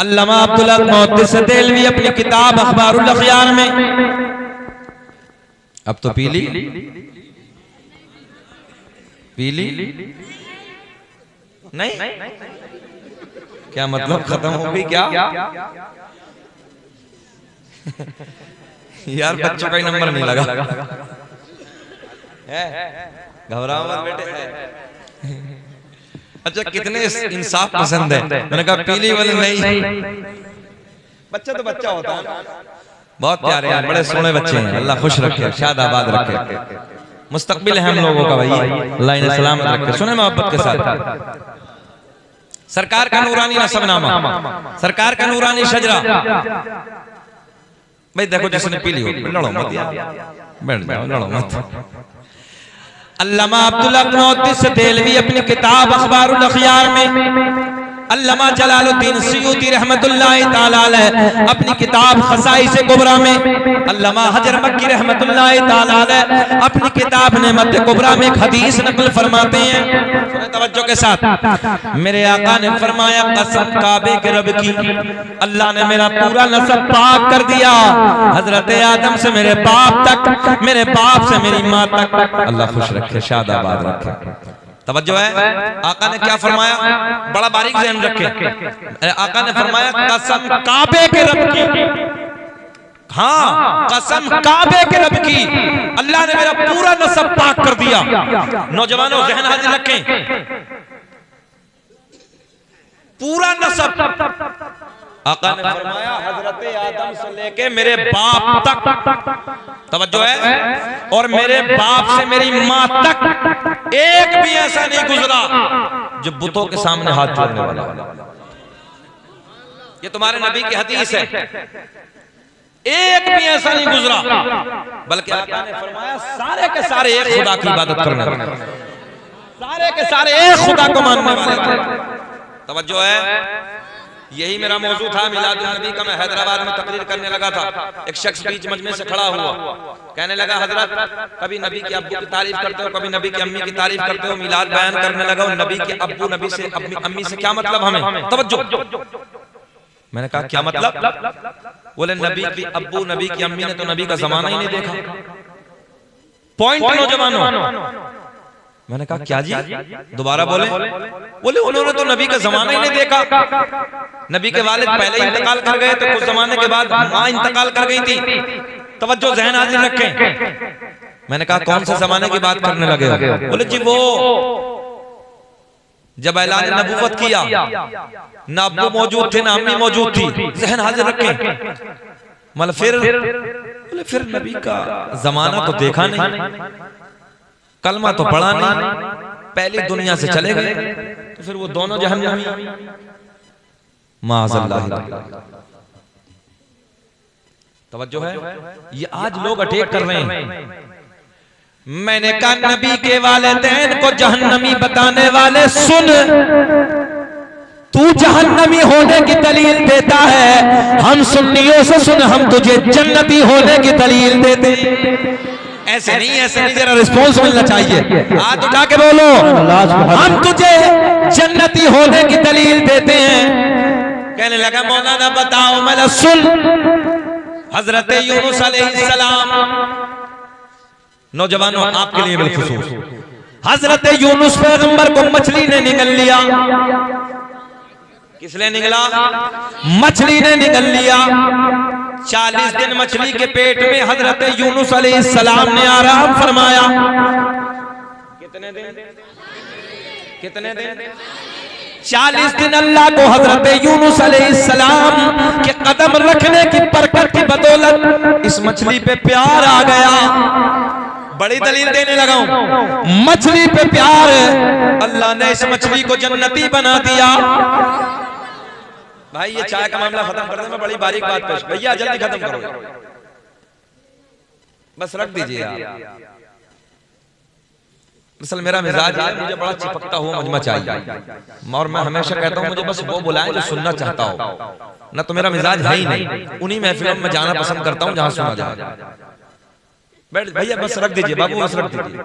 अल्लामा अब्दुल हक मुहद्दिस देलवी अपनी किताब अखबारुल अखयार में, अब तो पीली नहीं, क्या मतलब खत्म हो गई क्या? यार बच्चों का ही नंबर नहीं लगा, घबराओ मत बेटे। अच्छा कितने इंसाफ पसंद है। मैंने कहा पीली वाली नहीं, बच्चा तो बच्चा होता है, बहुत प्यारे हैं, बड़े सोने बच्चे हैं, अल्लाह खुश रखे, शाद आबाद रखे, मुस्तकबिल है हम लोगों का भाई, अल्लाह इन्हें सलामत रखे। सुने मोहब्बत के साथ सरकार का नूरानी नसबनामा, सरकार का नूरानी शजरा। भाई देखो जिसने पीली हो लड़ो मत यार, बैठ जाओ लड़ो मत। अल्लामा अब्दुल हक मुहद्दिस देलवी अपनी किताब अखबारुल अखयार में, अल्लामा जलालुद्दीन सुयूती रहमतुल्लाह ताला अलैह अपनी किताब खसाइस कुबरा में, अल्लामा हजर मक्की रहमतुल्लाह ताला अलैह अपनी किताब नेमत कुबरा में एक हदीस नकल फरमाते हैं, तवज्जो के साथ। मेरे आका ने फरमाया कसम काबे के रब की, अल्लाह ने मेरा पूरा नस्ब पाक कर दिया, हजरत आदम से मेरे बाप तक, मेरे बाप से मेरी माँ तक, अल्लाह खुश रखे, शाद आबाद रखे। तवज्जो है, आका ने क्या फरमाया, बड़ा बारीक ध्यान रखे। आका ने फरमाया कसम काबे के रब की, हाँ कसम काबे के रब की, अल्लाह ने मेरा पूरा नस्ब पाक कर दिया। नौजवानों जहन हाजिर रखें, पूरा नस्ब आका ने फरमाया हजरत आदम से लेके मेरे बाप तक, तवज्जो है, और मेरे बाप से मेरी माँ तक एक भी ऐसा नहीं गुजरा जो बुतों के सामने हाथ जोड़ने वाला। ये तुम्हारे नबी की हदीस है, एक भी ऐसा नहीं गुजरा, बल्कि आका ने फरमाया सारे के सारे एक खुदा की इबादत करने वाले, सारे के सारे एक खुदा को मानने वाले। तवज्जो है, यही मेरा मौजू था मिलादुन नबी का। मैं हैदराबाद में तकरीर करने लगा था, एक शख्स बीच मजमे से खड़ा हुआ, कहने लगा हजरत कभी नबी के अब्बू की तारीफ करते हो, कभी नबी की अम्मी की तारीफ करते हो, मिलाद बयान करने लगा, नबी के अब्बू नबी से अम्मी से क्या मतलब हमें? तवज्जो, मैंने कहा क्या मतलब? बोले नबी की अब्बू नबी की अम्मी ने तो नबी का जमाना ही नहीं देखा। पॉइंट नौजवानों, मैंने कहा क्या जी, दोबारा बोले। बोले उन्होंने तो नबी का जमाना ही नहीं देखा, नबी के वालिद पहले ही इंतकाल कर गए, तो कुछ जमाने के बाद माँ इंतकाल कर गई थी। तवज्जो जहन हाजिर रखें। मैंने कहा कौन से जमाने की बात करने लगे हो? बोले जी वो जब ऐलान नबूवत किया, ना अब्बू मौजूद थे ना अम्मी मौजूद थी। जहन हाजिर रखें, मतलब फिर नबी का जमाना तो देखा नहीं, कलमा तो पढ़ा नहीं, पहली दुनिया से चले गए, तो फिर वो दोनों जहन्नमी। माज़अल्लाह। तवज्जो है, ये आज लोग अटैक कर रहे हैं। मैंने कहा नबी के वालिदैन को जहन्नमी बताने वाले सुन, तू जहन्नमी होने की दलील देता है, हम सुन्नियों से सुन, हम तुझे जन्नती होने की दलील देते हैं। ऐसे नहीं, जरा रिस्पॉन्स मिलना चाहिए। हाथ उठा के बोलो, हम तुझे जन्नती होने की दलील देते हैं। कहने लगा मौलाना बताओ। मैंने सुन, हजरत यूनुस अलैहिस्सलाम, नौजवानों आपके लिए बिलखुसूस, हजरत यूनुस पैगंबर को मछली ने निगल लिया। किसने निगला? मछली ने निगल लिया। 40 दिन मछली के पेट में हजरत यूनुस अलैहिस्सलाम ने आराम फरमाया। कितने दिन? कितने दिन? 40 दिन अल्लाह को हजरत यूनुस अलैहिस्सलाम के कदम रखने की बरकत की बदौलत इस मछली पे प्यार आ गया। बड़ी दलील देने लगा हूं, मछली पे प्यार, अल्लाह ने इस मछली को जन्नती बना दिया। भाई ये चाय का मामला खत्म कर दे, मैं बड़ी बारीक बात पेश, भैया जल्दी खत्म करो, बस रख दीजिए आप। असल मेरा मिजाज है, मुझे बड़ा चिपकता हुआ मजमा चाहिए, और मैं हमेशा कहता हूं मुझे बस वो बुलाएं जो सुनना चाहता हो, ना तो मेरा मिजाज है ही नहीं। उन्हीं महफिलों में जाना पसंद करता हूं जहां सुना जाए। बैठ भैया, बस रख दीजिए बाबू, बस रख दीजिए।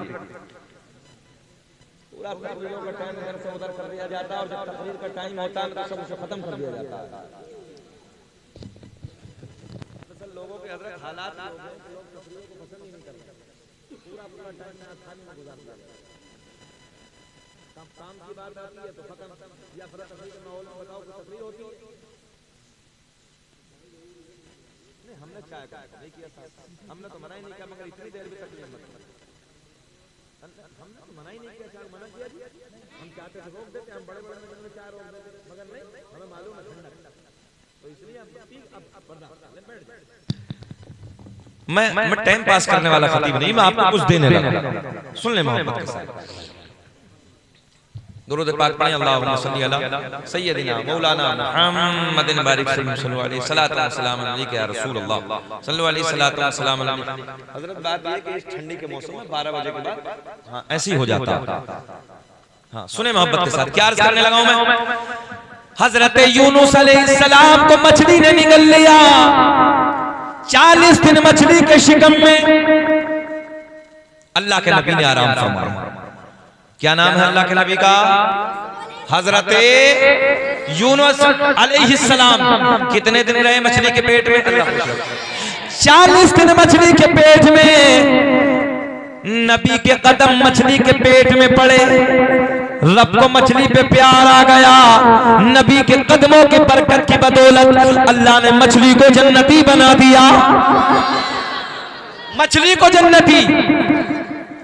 पूरा तकरीरों का टाइम इधर से उधर कर दिया जाता है, और जब तकरीर का टाइम होता है तो सब उसे खत्म कर दिया जाता है। असल लोगों के हजरत हालात लोग तकरीर को पसंद ही नहीं करते, पूरा टाइम में खाली में गुजारते हैं। काम की बात आती है तो खत्म, या फिर तकरीर का माहौल में बताओ कि तकरीर होती है। हमने चाय का नहीं किया था, हमने तो मना ही नहीं किया, मगर इतनी देर भी तकलीफ मत करो। हमने तो मना ही नहीं किया, चाय मना किया, हम चाहते थे रोक देते, हम बड़े बड़े में चाय रोक देते, मगर नहीं, हमें मालूम है ठंडक, तो इसलिए अब बर्दाश्त बैठ जाए। मैं टाइम पास करने वाला खतीब नहीं, मैं आपको कुछ देने लगा, सुन ले मोहब्बत के साथ। दुरूद पाक पढ़ें, अल्लाहुम्मा सल्ली अला सय्यदिना मौलाना मुहम्मदिन बारिक सल्लल्लाहु अलैहि सलातो व सलाम अलैका या रसूल अल्लाह सल्लल्लाहु अलैहि सलातो व सलाम अलैका। हजरत बात ये कि इस ठंडी के मौसम में 12 बजे के बाद हां ऐसे ही हो जाता है। हां सुने मोहब्बत के साथ, क्या अर्ज करने लगा हूं मैं। हजरत यूनुस अलैहिस्सलाम को मछली ने निगल लिया। 40 दिन मछली के शिकम में अल्लाह के नबी ने आराम फरमाया। क्या नाम है अल्लाह के नबी का? हजरत यूनुस अलैहिस्सलाम। कितने दिन रहे मछली के पेट में? 40 दिन मछली के पेट में। नबी के कदम मछली के पेट में पड़े, रब को मछली पे प्यार आ गया। नबी के कदमों की बरकत की बदौलत अल्लाह ने मछली को जन्नती बना दिया। मछली को जन्नती।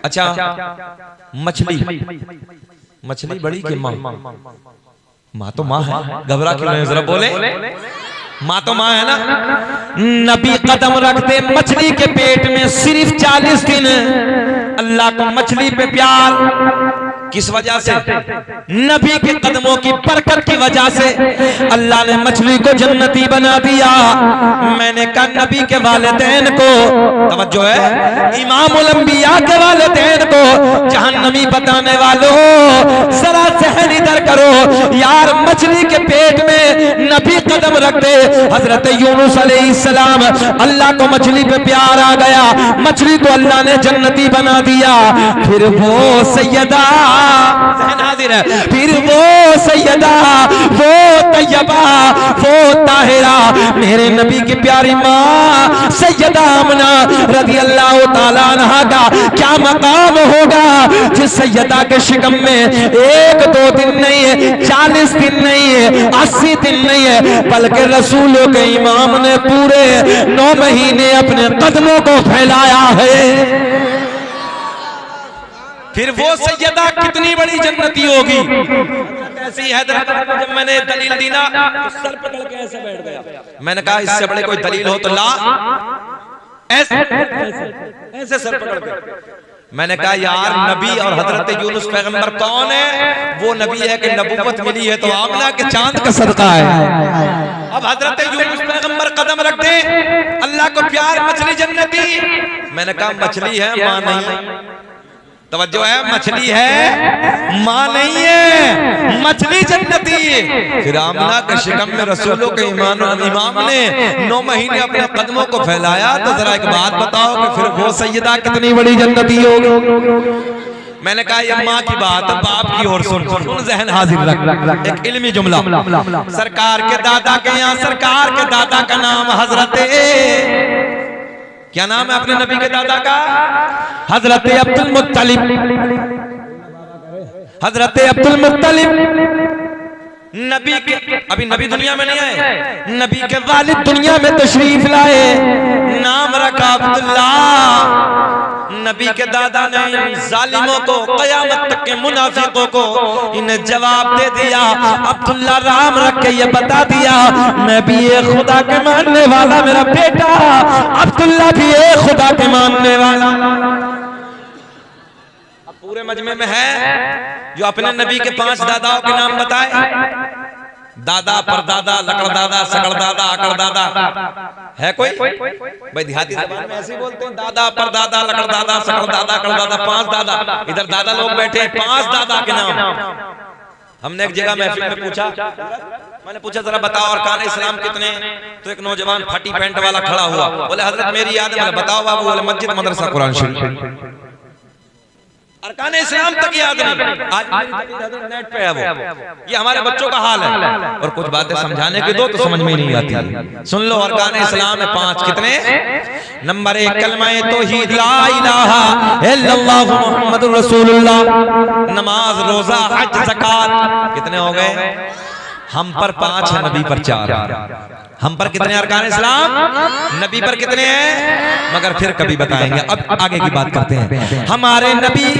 अच्छा, मछली बड़ी कि माँ? माँ तो माँ है, घबरा क्यों नहीं, जरा बोले। माँ तो माँ है ना। नबी कदम रखते मछली के पेट में सिर्फ 40 दिन। अल्लाह को मछली पे प्यार किस वजह से? नबी के कदमों की बरकत की वजह से अल्लाह ने मछली को जन्नती बना दिया। मैंने कहा नबी के वालिदैन को, तवज्जो है, इमामुल अंबिया के वालिदैन को जहन्नमी बताने वालों जरा सहन इधर करो यार। मछली के पेट में नबी कदम रखते हजरत यूनुस अलैहिस्सलाम, अल्लाह को मछली पे प्यार आ गया, मछली को अल्लाह ने जन्नती बना दिया। फिर वो सैयदा, हाजिर है, फिर वो सैयदा, वो तैयबा, वो ताहिरा, मेरे नबी की प्यारी माँ सैयदा आमना रज़ी अल्लाह ताला अन्हा का क्या मकाम होगा जिस सैयदा के शिकम में 1-2 दिन नहीं है, 40 दिन नहीं है, 80 दिन नहीं है, बल्कि रसूलों के इमाम ने पूरे 9 महीने अपने कदमों को फैलाया है। फिर वो सैयदा कितनी बड़ी जन्नती होगी। ऐसी हैदराबाद में जब मैंने दलील दी ना तो सर पकड़ के ऐसे बैठ गया। मैंने कहा इससे बड़े कोई दलील हो तो ला। ऐसे सर पकड़ के मैंने कहा यार नबी और हजरत यूनुस पैगंबर कौन है? वो नबी है कि नबूवत मिली है तो आमना के चांद का सदका है। अब हजरत यूनुस पैगंबर कदम रख दे, अल्लाह को प्यार, मछली जन्नती। मैंने कहा मछली है, मां नहीं। तवज्जो है, मछली है, मां नहीं है, मछली जन्नती। फिर आमना के शिकम में रसूलों के इमाम ने 9 महीने अपने कदमों को फैलाया। तो जरा एक बात बताओ कि फिर वो सैयदा कितनी बड़ी जन्नती होगी। मैंने कहा ये माँ की बात, बाप की और सुन जहन हाजिर रख। एक इल्मी जुमला, सरकार के दादा के यहाँ, सरकार के दादा का नाम हजरत, क्या नाम है अपने नबी के दादा का? हजरत अब्दुल मुत्तलिब। हजरत अब्दुल मुत्तलिब नबी के अभी नबी दुनिया में नहीं आए, नबी के वालिद दुनिया में तशरीफ लाए, नाम रखा अब्दुल्ला। नबी के दादा ने जालिमों को, कयामत तक के मुनाफिकों को इन्हें जवाब दे दिया। अब्दुल्ला राम रख के ये बता दिया, मैं भी एक खुदा के मानने वाला, मेरा बेटा अब्दुल्ला भी एक खुदा के मानने वाला। अब पूरे मजमे में है जो अपने नबी के 5 दादाओं के नाम बताए, दादा, परदादा, लकड़दादा, सकड़दादा, अकड़दादा, है कोई? भाई देहाती ज़बान में ऐसे ही बोलते हैं, दादा, परदादा, लकड़दादा, सकड़दादा, अकड़दादा, 5 दादा। इधर दादा लोग बैठे हैं, 5 दादा के नाम। हमने एक जगह महफिल में पूछा, मैंने पूछा जरा बताओ अरकान इस्लाम कितने? तो एक नौजवान फटी पैंट वाला खड़ा हुआ, बोले हजरत मेरी याद है। बताओ बाबू? बोले मस्जिद, मदरसा, कुरान शरीफ। अरकान इस्लाम तक याद नहीं। आज नेट पे है वो। ये हमारे बच्चों का हाल है। और कुछ बातें समझाने के दो तो समझ में नहीं आती। सुन लो, अरकान इस्लाम में 5 कितने? नंबर 1 कलमाए तौहीद, ला इलाहा इल्लल्लाह मुहम्मदुर रसूलुल्लाह। नमाज, रोजा, हज, ज़कात कितने हो गए? हम पर 5 है, नबी पर 4। हम पर कितने अरकान इस्लाम? नबी पर कितने हैं? मगर फिर कभी बताएंगे। अब आगे की बात करते हैं। हमारे नबी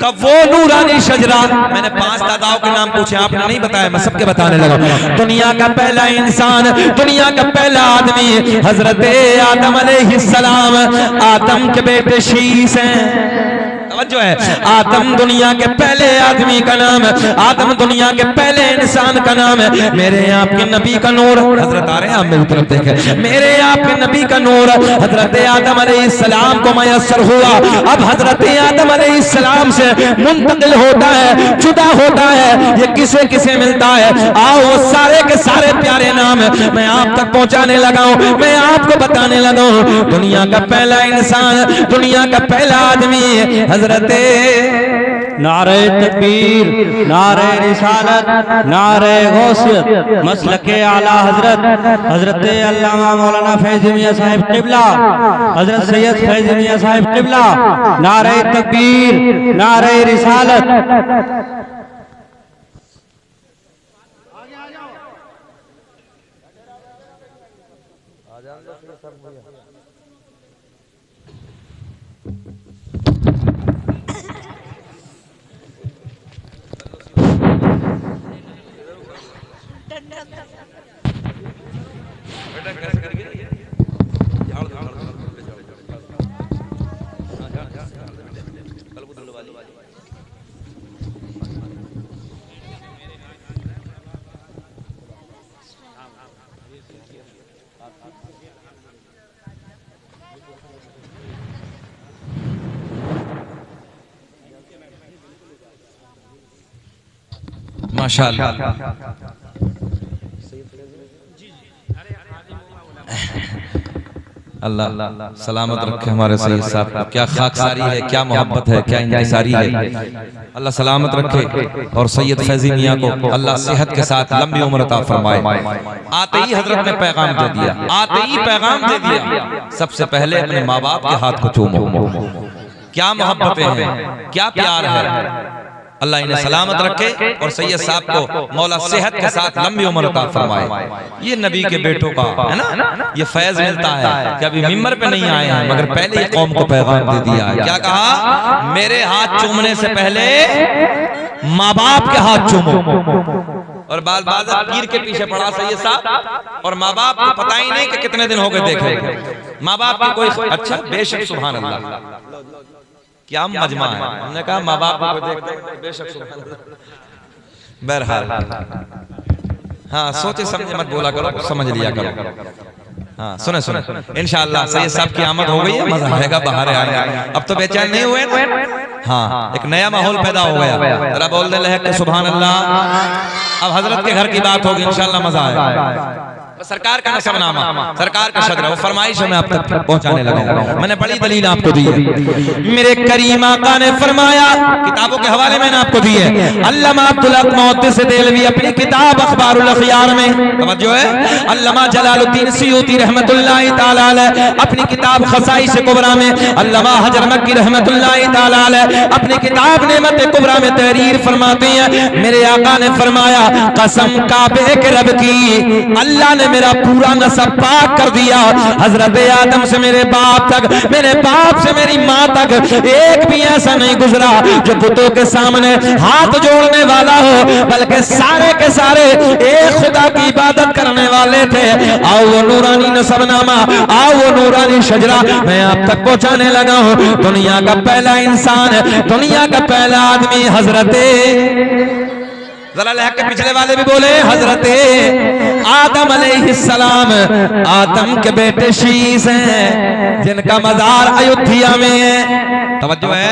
का वो नूरानी शजरा, मैंने 5 दादाओं के नाम पूछे, आपने नहीं बताया, मैं सबके बताने लगा। दुनिया का पहला इंसान, दुनिया का पहला आदमी हजरत आदम अलैहिस्सलाम। आदम के बेटे शीश हैं, जो है आदम दुनिया के पहले आदमी का नाम है, आदम दुनिया के पहले इंसान का नाम है। मेरे आपके नबी का नूर, हजरत आ रहे हैं आप मेरी तरफ देखें, मेरे आपके नबी का नूर हजरत आदम अलैहिस्सलाम को मयस्सर हुआ। अब हजरत आदम अलैहिस्सलाम से मुंतकिल होता है, जुदा होता है, ये किसे किसे मिलता है? आओ वो सारे के सारे प्यारे नाम मैं आप तक पहुंचाने लगा हूं, मैं आपको बताने लगा हूं। दुनिया का पहला इंसान, दुनिया का पहला आदमी हजरत नारे तकबीर, नारे रिसालत, नारे गौसियत, मसलके आला हजरत हजरत अल्लामा मौलाना फैज़ मियां साहिब किबला, हजरत सैयद फैज़ मियां साहिब किबला। नारे तकबीर, नारे रिसालत। माशाअल्लाह, अल्लाह सलामत रखे हमारे सैयद साहब को। क्या खाकसारी है, क्या मोहब्बत है, क्या इंतसारी है। अल्लाह सलामत रखे और सैयद फैज़ी मियां को अल्लाह सेहत के साथ लंबी उम्र अता फरमाए। आते ही हजरत ने पैगाम दे दिया, आते ही पैगाम दे दिया, सबसे पहले अपने माँ बाप के हाथ को चूमो। क्या मोहब्बतें हैं, क्या प्यार है। अल्लाह इन्हें सलामत रखे और सैयद साहब को मौला सेहत के साथ लंबी उम्र अता फरमाए। ये नबी के बेटों का है ना, ये फैज मिलता है कि अभी मिंबर पे नहीं आए हैं मगर पहले ही कौम को पैगाम दे दिया है। क्या कहा? मेरे हाथ चूमने से पहले माँ बाप के हाथ चूमो। और बाल बाल पीर के पीछे पड़ा सैयद साहब, और माँ बाप को पता ही नहीं कि कितने दिन हो गए देखे। माँ बाप की कोई, अच्छा बेशक सुभान अल्लाह, क्या मजमा है। हमने कहा माँ बाप को देखते बेशक। बहरहाल हाँ, सोचे समझे मत बोला करो, समझ लिया करो। हाँ सुने सुने, इंशाअल्लाह सैयद साहब की आमद हो गई है, मजा आएगा, बाहर आएंगे। अब तो बेचैन नहीं हुए, हाँ एक नया माहौल पैदा हो गया। जरा बोल दे लहक के सुभान अल्लाह। अब हजरत के घर की बात होगी, इंशाअल्लाह मजा आएगा। सरकार का नसबनामा, सरकार का शदर, वो फरमाइश मैं आप तक पहुंचाने लगा हूं। मैंने बड़ी दलील आपको दी है। मेरे करीम आका ने फरमाया, किताबों के हवाले मैंने आपको दी है। अल्लामा अब्दुल हक मुहद्दिस देलवी अपनी किताब अखबारुल अखयार में, तवज्जो है, अल्लामा जलालुद्दीन सियूती रहमतुल्लाहि तआला अलैह अपनी किताब खसाइस कुबरा में, अल्लामा हजर मक्की रहमतुल्लाहि तआला अलैह अपनी किताब नेमत कुबरा में तहरीर फरमाते हैं। मेरे आका ने फरमाया, कसम काबे के रब की, अल्लाह ने मेरा पूरा नसब पाक कर दिया। हजरत आदम से मेरे बाप तक, मेरे बाप से मेरी माँ तक एक भी ऐसा नहीं गुजरा जो बुतों के सामने हाथ जोड़ने वाला हो, बल्कि सारे के सारे एक खुदा की इबादत करने वाले थे। आओ वो नूरानी नसबनामा, आओ वो नूरानी शजरा मैं आप तक पहुंचाने लगा हूं। दुनिया का पहला इंसान, दुनिया का पहला आदमी हजरते, जरा लहक के पिछले वाले भी बोले, हजरते आदम अलैहिस्सलाम, आदम के बेटे शीश हैं जिनका मजार अयोध्या में है। तवज्जो है,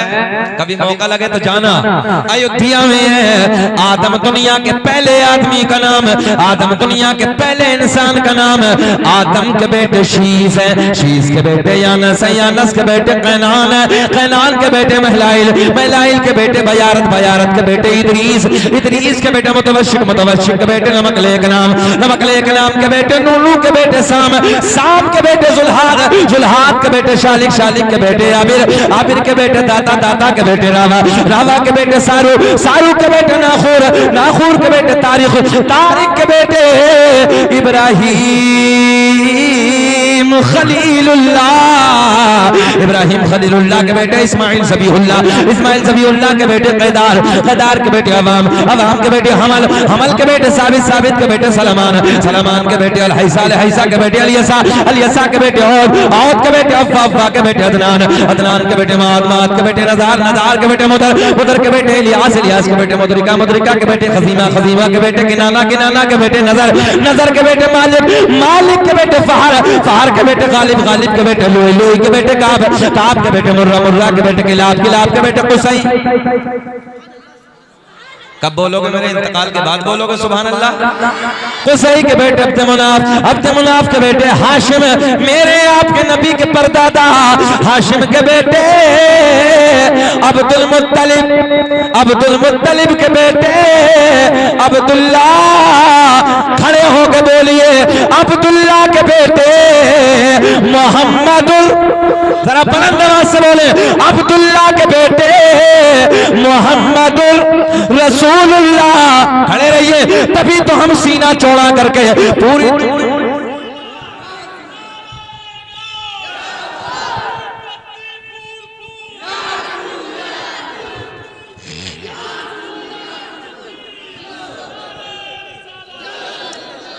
कभी मौका लगे तो जाना, अयोध्या में है। आदम दुनिया के पहले आदमी का नाम, आदम दुनिया के पहले इंसान का नाम, आदम के बेटे शीश है, शीश के बेटे यानस है, यानस के बेटे कैनान है, कैनान के बेटे महलाइल, महलाइल के बेटे बयारत, बयारत के बेटे इदरीस, इदरीस के बेटे मुतवश्शिक, मुतवश्शिक के बेटे नमकलेक नाम, नमकलेक नाम के बेटे नूनू के बेटे साम, साम के बेटे जुल्हाद, जुल्हाद के बेटे शालिक, शालिक के बेटे आबिर, आबिर के बेटे दाता, दाता के बेटे रावा, रावा के बेटे सारू, सारू के बेटे नाखूर, नाखूर के बेटे तारिक, तारिक के बेटे इब्राहीम खलीलुल्लाह, इब्राहिम खलीलुल्लाह के बेटे इस्माइल ज़बीहुल्लाह, इस्माइल ज़बीहुल्लाह के बेटे कैदार, कैदार के बेटे अवाम, अवाम के बेटे हमल, हमल के बेटे साबित, साबित के बेटे सलमान, सलमान के बेटे अलहैसा, अलहैसा के बेटे अलियसा, अलियसा के बेटे औद के बेटे अफ़्फ़ा, अफ़्फ़ा के बेटे अदनान, अदनान के बेटे माद, माद के बेटे नज़ार, नज़ार के बेटे मुदर, मुदर के बेटे इलियास, इलियास के बेटे मुदरिका, मुदरिका के बेटे खज़ीमा, खज़ीमा के बेटे किनाना, किनाना के बेटे नज़र, नज़र के बेटे मालिक, मालिक के बेटे फहर, फहर के बेटे गालिब, गालिब के बेटे लुई, लुई के बेटे काब, काब के बेटे मुर्रा, मुर्रा के बेटे किलाब, किलाब के बेटे कुसई। कब बोलोगे? मेरे इंतकाल के बाद बोलोगे सुभान अल्लाह। कुसई के बेटे अब्द मुनाफ, अब्द मुनाफ के बेटे हाशिम, मेरे आपके नबी के परदादा हाशिम के बेटे अब्दुल मुत्तलिब, अब्दुल मुत्तलिब के बेटे अब्दुल्ला, खड़े होकर बोलिए, अब्दुल्ला के बेटे मोहम्मदुल, जरा बुलंद आवाज से बोले, अब्दुल्ला के बेटे मोहम्मदुल रसूलुल्लाह। खड़े रहिए, तभी तो हम सीना चौड़ा करके पूरी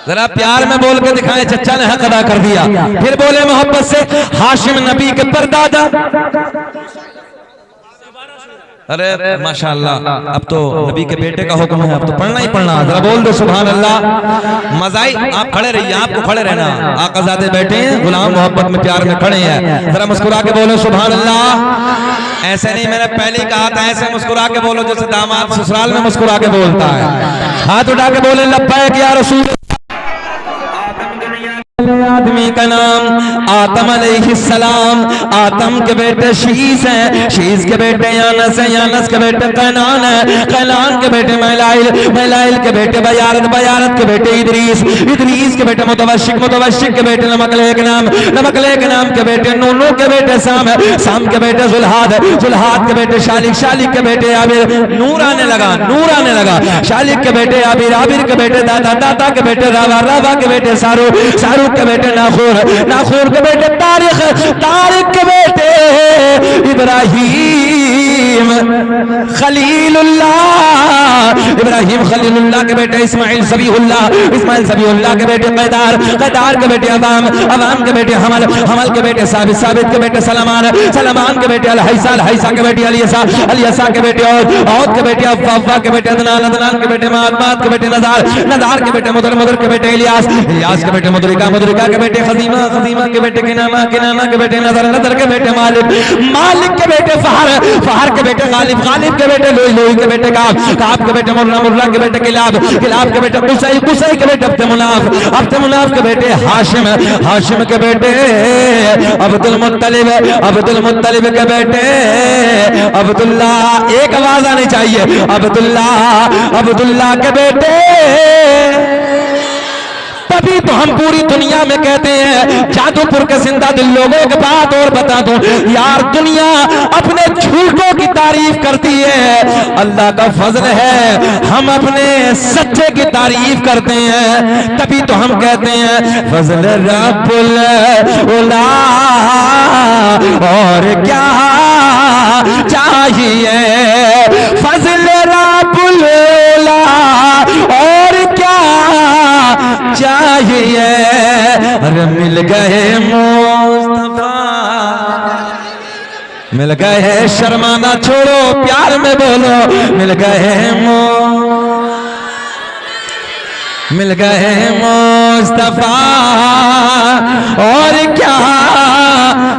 जरा प्यार में बोल के दिखाएं, चचा ने हक अदा कर दिया। फिर बोले मोहब्बत से, हाशिम नबी के परदादा। अरे माशाअल्लाह, अब तो नबी के बेटे का हुक्म है, अब तो पढ़ना ही पढ़ना। जरा बोल दो सुभान अल्लाह। मजाई, आप खड़े रहिए, आपको खड़े रहना। आकाज़ादे बैठे हैं, गुलाम मोहब्बत में प्यार में खड़े हैं। जरा मुस्कुरा के बोलो सुभान अल्लाह। ऐसे नहीं, मैंने पहले ही कहा था, ऐसे मुस्कुरा के बोलो जैसे दामाद ससुराल में मुस्कुरा के बोलता है। हाथ उठा के बोले लब्बैक या रसूल। आदमी का नाम आदम अलैहिस्सलाम, आदम के बेटे शीश हैं, शीश के बेटे यानस हैं, यानस के बेटे कैनान है, कैनान के बेटे महलाइल, महलाइल के बेटे बयारत, बयारत के बेटे इदरीस, इदरीस के बेटे मुतवश्शिक, मुतवश्शिक के बेटे नमकलेक नाम, नमकलेक नाम के बेटे नूनू के बेटे साम, साम के बेटे जुल्हाद, जुल्हाद के बेटे शालिक, शालिक के बेटे आबिर, नूर आने लगा, नूर आने लगा, शालिक के बेटे आबिर, आबिर के बेटे दाता, दाता के बेटे रावा, रावा के बेटे सारू, सारू के बेटे नाखूर, नाखूर के बेटे तारिक, तारिक के बेटे इब्राहीम खलीलुल्लाह, इब्राहीम खलीलुल्लाह के बेटे इस्माइल ज़बीहुल्लाह, इस्माइल ज़बीहुल्लाह के बेटे कैदार, कैदार के बेटे अवाम, अवाम के बेटे हमल, हमल के बेटे साबित, साबित के बेटे सलमान, सलमान के बेटे अलहैसा, अलहैसा के बेटे अलियसा, अलियसा के बेटे औद के बेटे अफ़्फ़ा, अफ़्फ़ा के बेटे अदनान, अदनान के बेटे माद, माद के बेटे नज़ार, नज़ार के बेटे मुदर, मुदर के बेटे इलियास, इलियास के बेटे मुदरिका, मुदरिका के बेटे खज़ीमा, खज़ीमा के बेटे किनाना, किनाना के बेटे नज़र, नज़र के बेटे मालिक, मालिक के बेटे फहर, फहर जवाहर के बेटे गालिब, गालिब के बेटे लोई, लोई के बेटे काब, काब के बेटे मुर्रा, मुर्रा के बेटे किलाब, किलाब के बेटे कुसै, कुसै के बेटे अब्द मुनाफ, अब्द मुनाफ के बेटे हाशिम, हाशिम के बेटे अब्दुल मुत्तलिब, अब्दुल मुत्तलिब के बेटे अब्दुल्ला। एक आवाज आनी चाहिए, अब्दुल्ला, अब्दुल्ला के बेटे। तभी तो हम पूरी दुनिया में कहते हैं, जादूपुर के जिंदा दिल लोगों के बात और बता दूं यार, दुनिया अपने झूठों की तारीफ करती है, अल्लाह का फजल है हम अपने सच्चे की तारीफ करते हैं। तभी तो हम कहते हैं फजल रब्बुल उला, और क्या चाहिए, फजल रब्बुल उला, और क्या चाहिए। अरे मिल गए मुस्तफा, मिल गए, शर्माना छोड़ो, प्यार में बोलो, मिल गए मिल गए मुस्तफा, और क्या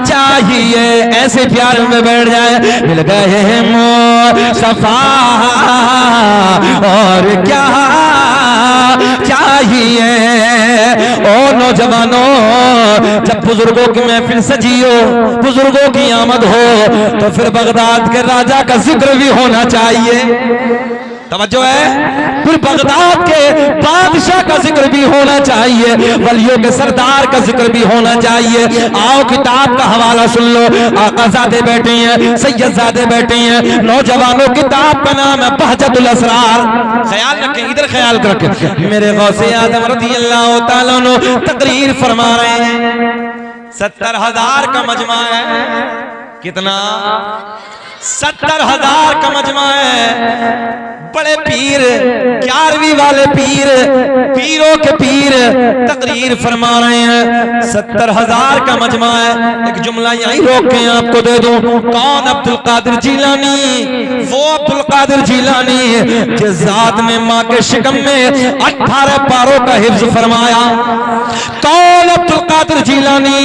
चाहिए। ऐसे प्यार में बैठ जाए, मिल गए मुस्तफा, और क्या चाहिए। ओ नौजवानों, जब बुजुर्गों की महफिल सजी हो, बुजुर्गों की आमद हो, तो फिर बगदाद के राजा का जिक्र भी होना चाहिए। तवज्जो है, फिर बगदाद के बादशाह का जिक्र भी होना चाहिए, वलियों के सरदार का जिक्र भी होना चाहिए। आओ किताब का हवाला सुन लो, आकाजादे बैठे हैं, सैयदजादे बैठे हैं, नौजवानों, किताब का नाम है बहजतुल असरार। ख्याल रखें, इधर ख्याल रखें, मेरे गौसे आजम रज़ियल्लाहु तआला अन्हु तकरीर फरमा रहे हैं, 70,000 का मजमा है। कितना? 70,000 का मजमा है। बड़े पीर, 11वीं वाले पीर, पीरों के पीर तकरीर फरमा रहे हैं। 70,000 का मजमा है। एक जुमला यहीं रोक के आपको दे दूं, कौन? अब्दुल कादिर जीलानी, वो अब्दुल कादिर जीलानी जिस जात ने माँ के शिकम में 18 पारों का हिफ्ज फरमाया। कौन? अब्दुल कादिर जीलानी,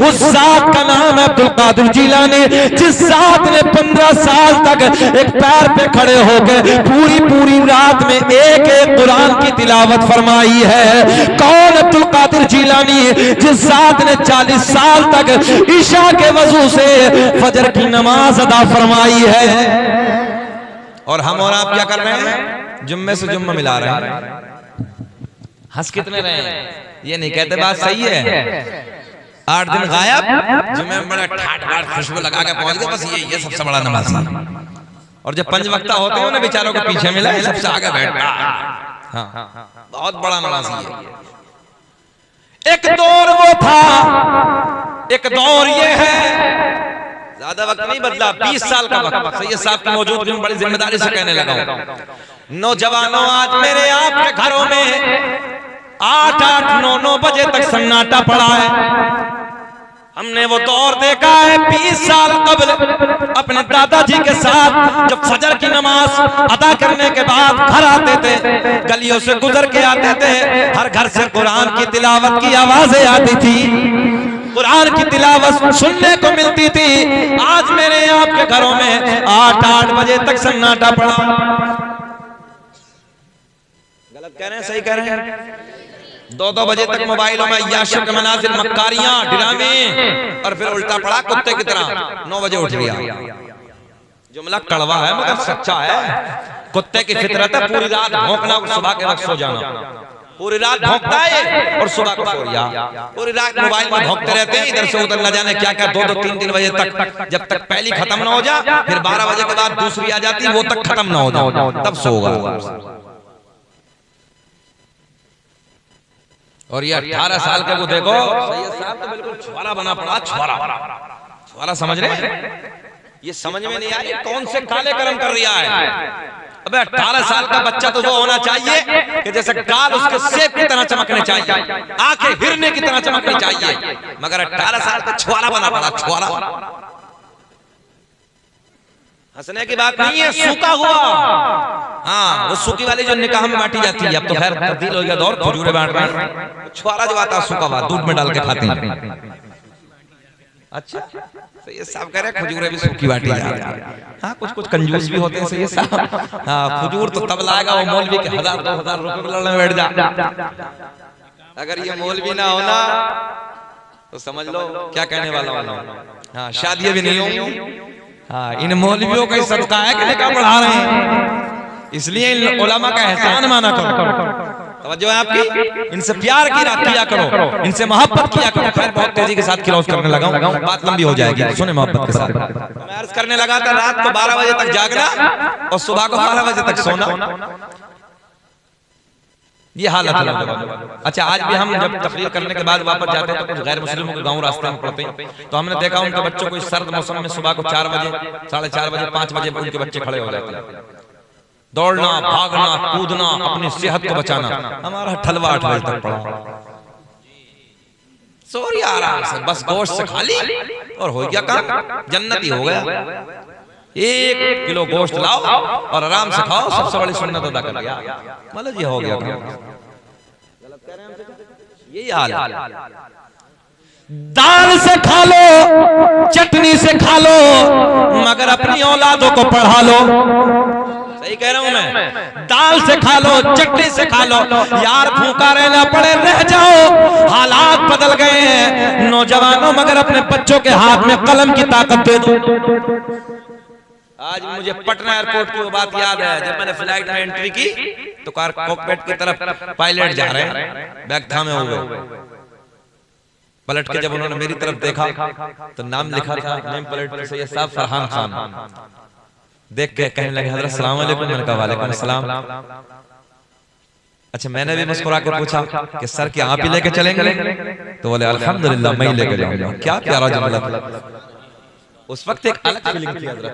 उस जात का नाम है अब्दुल कादिर जीलानी जिस जात ने 15 साल तक एक पैर पे खड़े होकर पूरी पूरी रात में एक एक कुरान की तिलावत फरमाई है। कौन? अब्दुल कादिर जीलानी जिस जात ने 40 साल तक ईशा के वजू से फजर की नमाज अदा फरमाई है। और हम और आप क्या कर रहे हैं? जुम्मे से जुम्मा मिला रहे हैं। हंस कितने रहे हैं? ये नहीं कहते बात सही है। 8 दिन गायब, जुम्मे में बड़ा ठाट बाट खुशबू लगा के पहुंच गए, बस ये सबसे बड़ा नमाज। और जब 5 वक्ता होते हैं ना, बेचारों के पीछे मिला, सबसे आगे बैठता। हाँ, बहुत बड़ा नमाजी है। एक दौर वो था, एक दौर ये है। ज्यादा वक्त नहीं बदला, 20 साल का वक्त। सैयद साहब की मौजूदगी में बड़ी जिम्मेदारी से कहने लगा हूं। नौजवानों, आज मेरे आपके घरों में 8-8, 9-9 बजे तक सन्नाटा पड़ा है। हमने वो दौर देखा है 20 साल कबल अपने दादाजी के साथ, जब फजर की नमाज अदा करने के बाद घर आते थे, गलियों से गुजर के आते थे, हर घर से कुरान की तिलावत की आवाजें आती थी, कुरान की तिलावत सुनने को मिलती थी। आज मेरे आपके घरों में 8-8 बजे तक सन्नाटा पड़ा। गलत कह रहे हैं, सही कह रहे हैं? 2-2 बजे तक मोबाइलों में याशिर के मनाजिर, मक्कारियां, ड्रामे, और फिर उल्टा पड़ा कुत्ते की तरह 9 बजे उठ गया। जुमला कड़वा है मगर सच्चा है। कुत्ते की फितरत है पूरी रात भौंकना और सुबह के वक्त सो जाना। पूरी रात भौंकता है और सुबह को सो गया। पूरी रात मोबाइल में भौंकते रहते हैं, इधर से उधर न जाने क्या क्या, 2-2, 3-3 बजे तक, जब तक पहली खत्म ना हो जाए, फिर 12 बजे के बाद दूसरी आ जाती, वो तक खत्म ना हो जाए, तब सोगा। और ये 18 साल के को देखो, सैयद साहब तो बिल्कुल छुआरा बना पड़ा। छुआरा समझ रहे? ये समझ में नहीं आ रही कौन से काले कर्म कर रहा है। अबे 18 साल का बच्चा तो वो होना चाहिए कि जैसे गाल उसके सेब की तरह चमकने चाहिए, आंखें हिरने की तरह चमकनी चाहिए, मगर 18 साल का छुआरा बना पड़ा। छुआरा हंसने की बात नहीं है, सूखा हुआ। हाँ, वो सूखी वाली जो निकाह में बांटी जाती है, अब तो खैर तब्दील हो गया दौर, खजूरें बांट रहे हैं। छुआरा जो आता है सूखा हुआ, दूध में डाल के खाते हैं। अच्छा सैयद साहब कह रहे खजूरें भी सूखी बाटी जा रही है। हाँ कुछ कुछ कंजूस भी होते हैं सैयद साहब। हाँ खजूर तो तब लाएगा वो मौलवी के 1000-2000 रुपए लड़ने बैठ जा। अगर ये मौलवी ना होना तो समझ लो क्या कहने वाला हूँ। हाँ शादी भी नहीं होंगी। हाँ इन मौलवियों का सदका है कि लेकर बढ़ा रहे हैं, इसलिए इन उलमा का एहसान माना करो। तवज्जो है आपकी, इनसे प्यार किया करो, इनसे मोहब्बत किया करो। खैर बहुत तेजी के साथ क्लोज करने लगा हूं, बात लंबी हो जाएगी, सुने मोहब्बत के साथ। मैं अर्ज करने लगा था रात को 12 बजे तक जागना और सुबह को 12 बजे तक सोना, ये हालत है। अच्छा आज भी हम जब तकरीर करने के बाद वापस जाते हैं तो कुछ गैर मुस्लिमों के गांव रास्ते में पड़ते हैं, तो हमने देखा उनके बच्चों को इस सर्द मौसम में सुबह को 4 बजे 4:30 बजे 5 बजे उनके बच्चे खड़े हो जाते हैं। दौड़ना भागना कूदना अपनी सेहत को बचाना। हमारा ठलवा 8 बजे तक पड़ा, सो रही आराम से, बस गोश्त से खा ली और हो गया काम, जन्नती हो गया। 1 किलो गोश्त लाओ और आराम से खाओ, सबसे बड़ी सुन्नत अदा कर लिया, मतलब ये हो गया काम। यही हाल है। दाल से खा लो चटनी से खा लो मगर अपनी औलादों को पढ़ा लो। सही कह रहा हूं मैं, दाल से खा लो चटनी से खा लो, यार भूखा रहना पड़े रह जाओ, हालात बदल गए हैं नौजवानों, मगर अपने बच्चों के हाथ में कलम की ताकत दे दो। आज मुझे पटना एयरपोर्ट की वो बात याद है, जब मैंने फ्लाइट में एंट्री की तो कार कॉकपिट की तरफ पायलट जा रहे हैं, बैग थामे हुए, पलट के जब उन्होंने मेरी तरफ देखा तो नाम लिखा था नेम प्लेट पे सैयद साहब फरहान खान, देख के कहने लगे हज़रत सलाम अलैकुम। मैंने कहा वालेकुम सलाम। अच्छा मैंने भी मुस्कुरा कर पूछा कि सर क्या आप ही लेके चलेंगे? तो बोले अल्हम्दुलिल्लाह मैं ही लेके जाऊंगा। क्या प्यारा जुमला था। उस वक्त एक अलग फीलिंग थी हज़रत,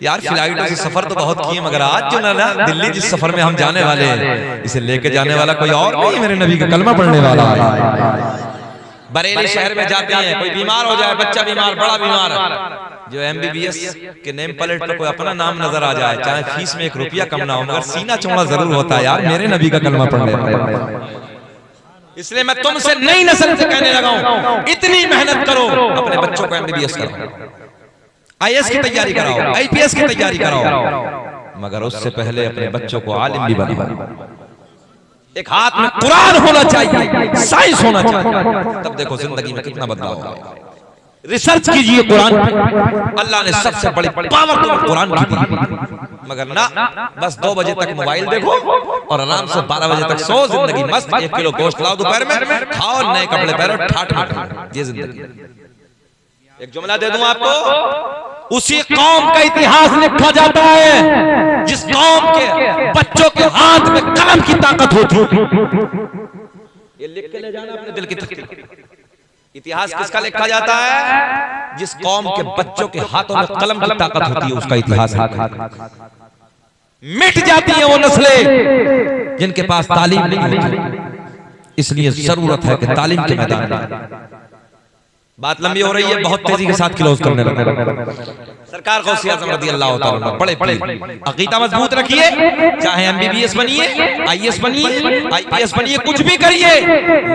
यार फ्लाइटों से सफर तो बहुत किए मगर आज जो ना दिल्ली जिस सफर में हम जाने वाले हैं इसे लेके जाने वाला कोई और नहीं, मेरे नबी का कलमा पढ़ने वाला है। बरेली शहर में जाते हैं, कोई बीमार हो जाए, बच्चा बीमार बड़ा बीमार, जो MBBS के नेम प्लेट पर कोई अपना नाम नजर आ जाए, चाहे फीस में 1 रुपया कम ना हो मगर सीना चौड़ा जरूर होता है, यार मेरे नबी का कलमा पढ़ने वाला। इसलिए मैं तुमसे नई नस्ल से कहने लगा हूं, इतनी मेहनत करो, अपने बच्चों को MBBS कराओ, IAS की तैयारी कराओ, IPS की तैयारी कराओ, मगर उससे पहले अपने बच्चों को आलिम भी बनाओ। एक हाथ में कुरान होना चाहिए, साइंस होना चाहिए, तब देखो जिंदगी में कितना बदलाव होगा। रिसर्च कीजिए कुरान पे, अल्लाह ने सबसे बड़ी पावर तो कुरान की दी, मगर ना बस 2 बजे तक मोबाइल देखो और आराम से 12 बजे तक सो, जिंदगी मस्त। 1 किलो गोश्त लाओ दोपहर में खाओ, नए कपड़े पहनो, ठाठ ठाठ, ये जिंदगी। एक जुमला दे दूं आपको, उसी कौम का इतिहास लिखा जाता है जिस कौम के बच्चों के हाथ में कलम की ताकत होती है। ये लिख के ले जाना अपने दिल की तख्ती। इतिहास किसका लिखा जाता है? जिस कौम के बच्चों के हाथों में कलम की ताकत होती है, उसका इतिहास है। मिट जाती है वो नस्लें जिनके पास तालीम नहीं होती, इसलिए जरूरत है कि तालीम के मैदान में। बात लंबी हो रही है, बहुत तेजी के साथ क्लोज करने लगा। सरकार गौसे आज़म रज़ियल्लाहु ताला बड़े पीर, अकीदा मजबूत रखिए, चाहे MBBS बनिए, IAS बनिए, IPS बनिए, कुछ भी करिए,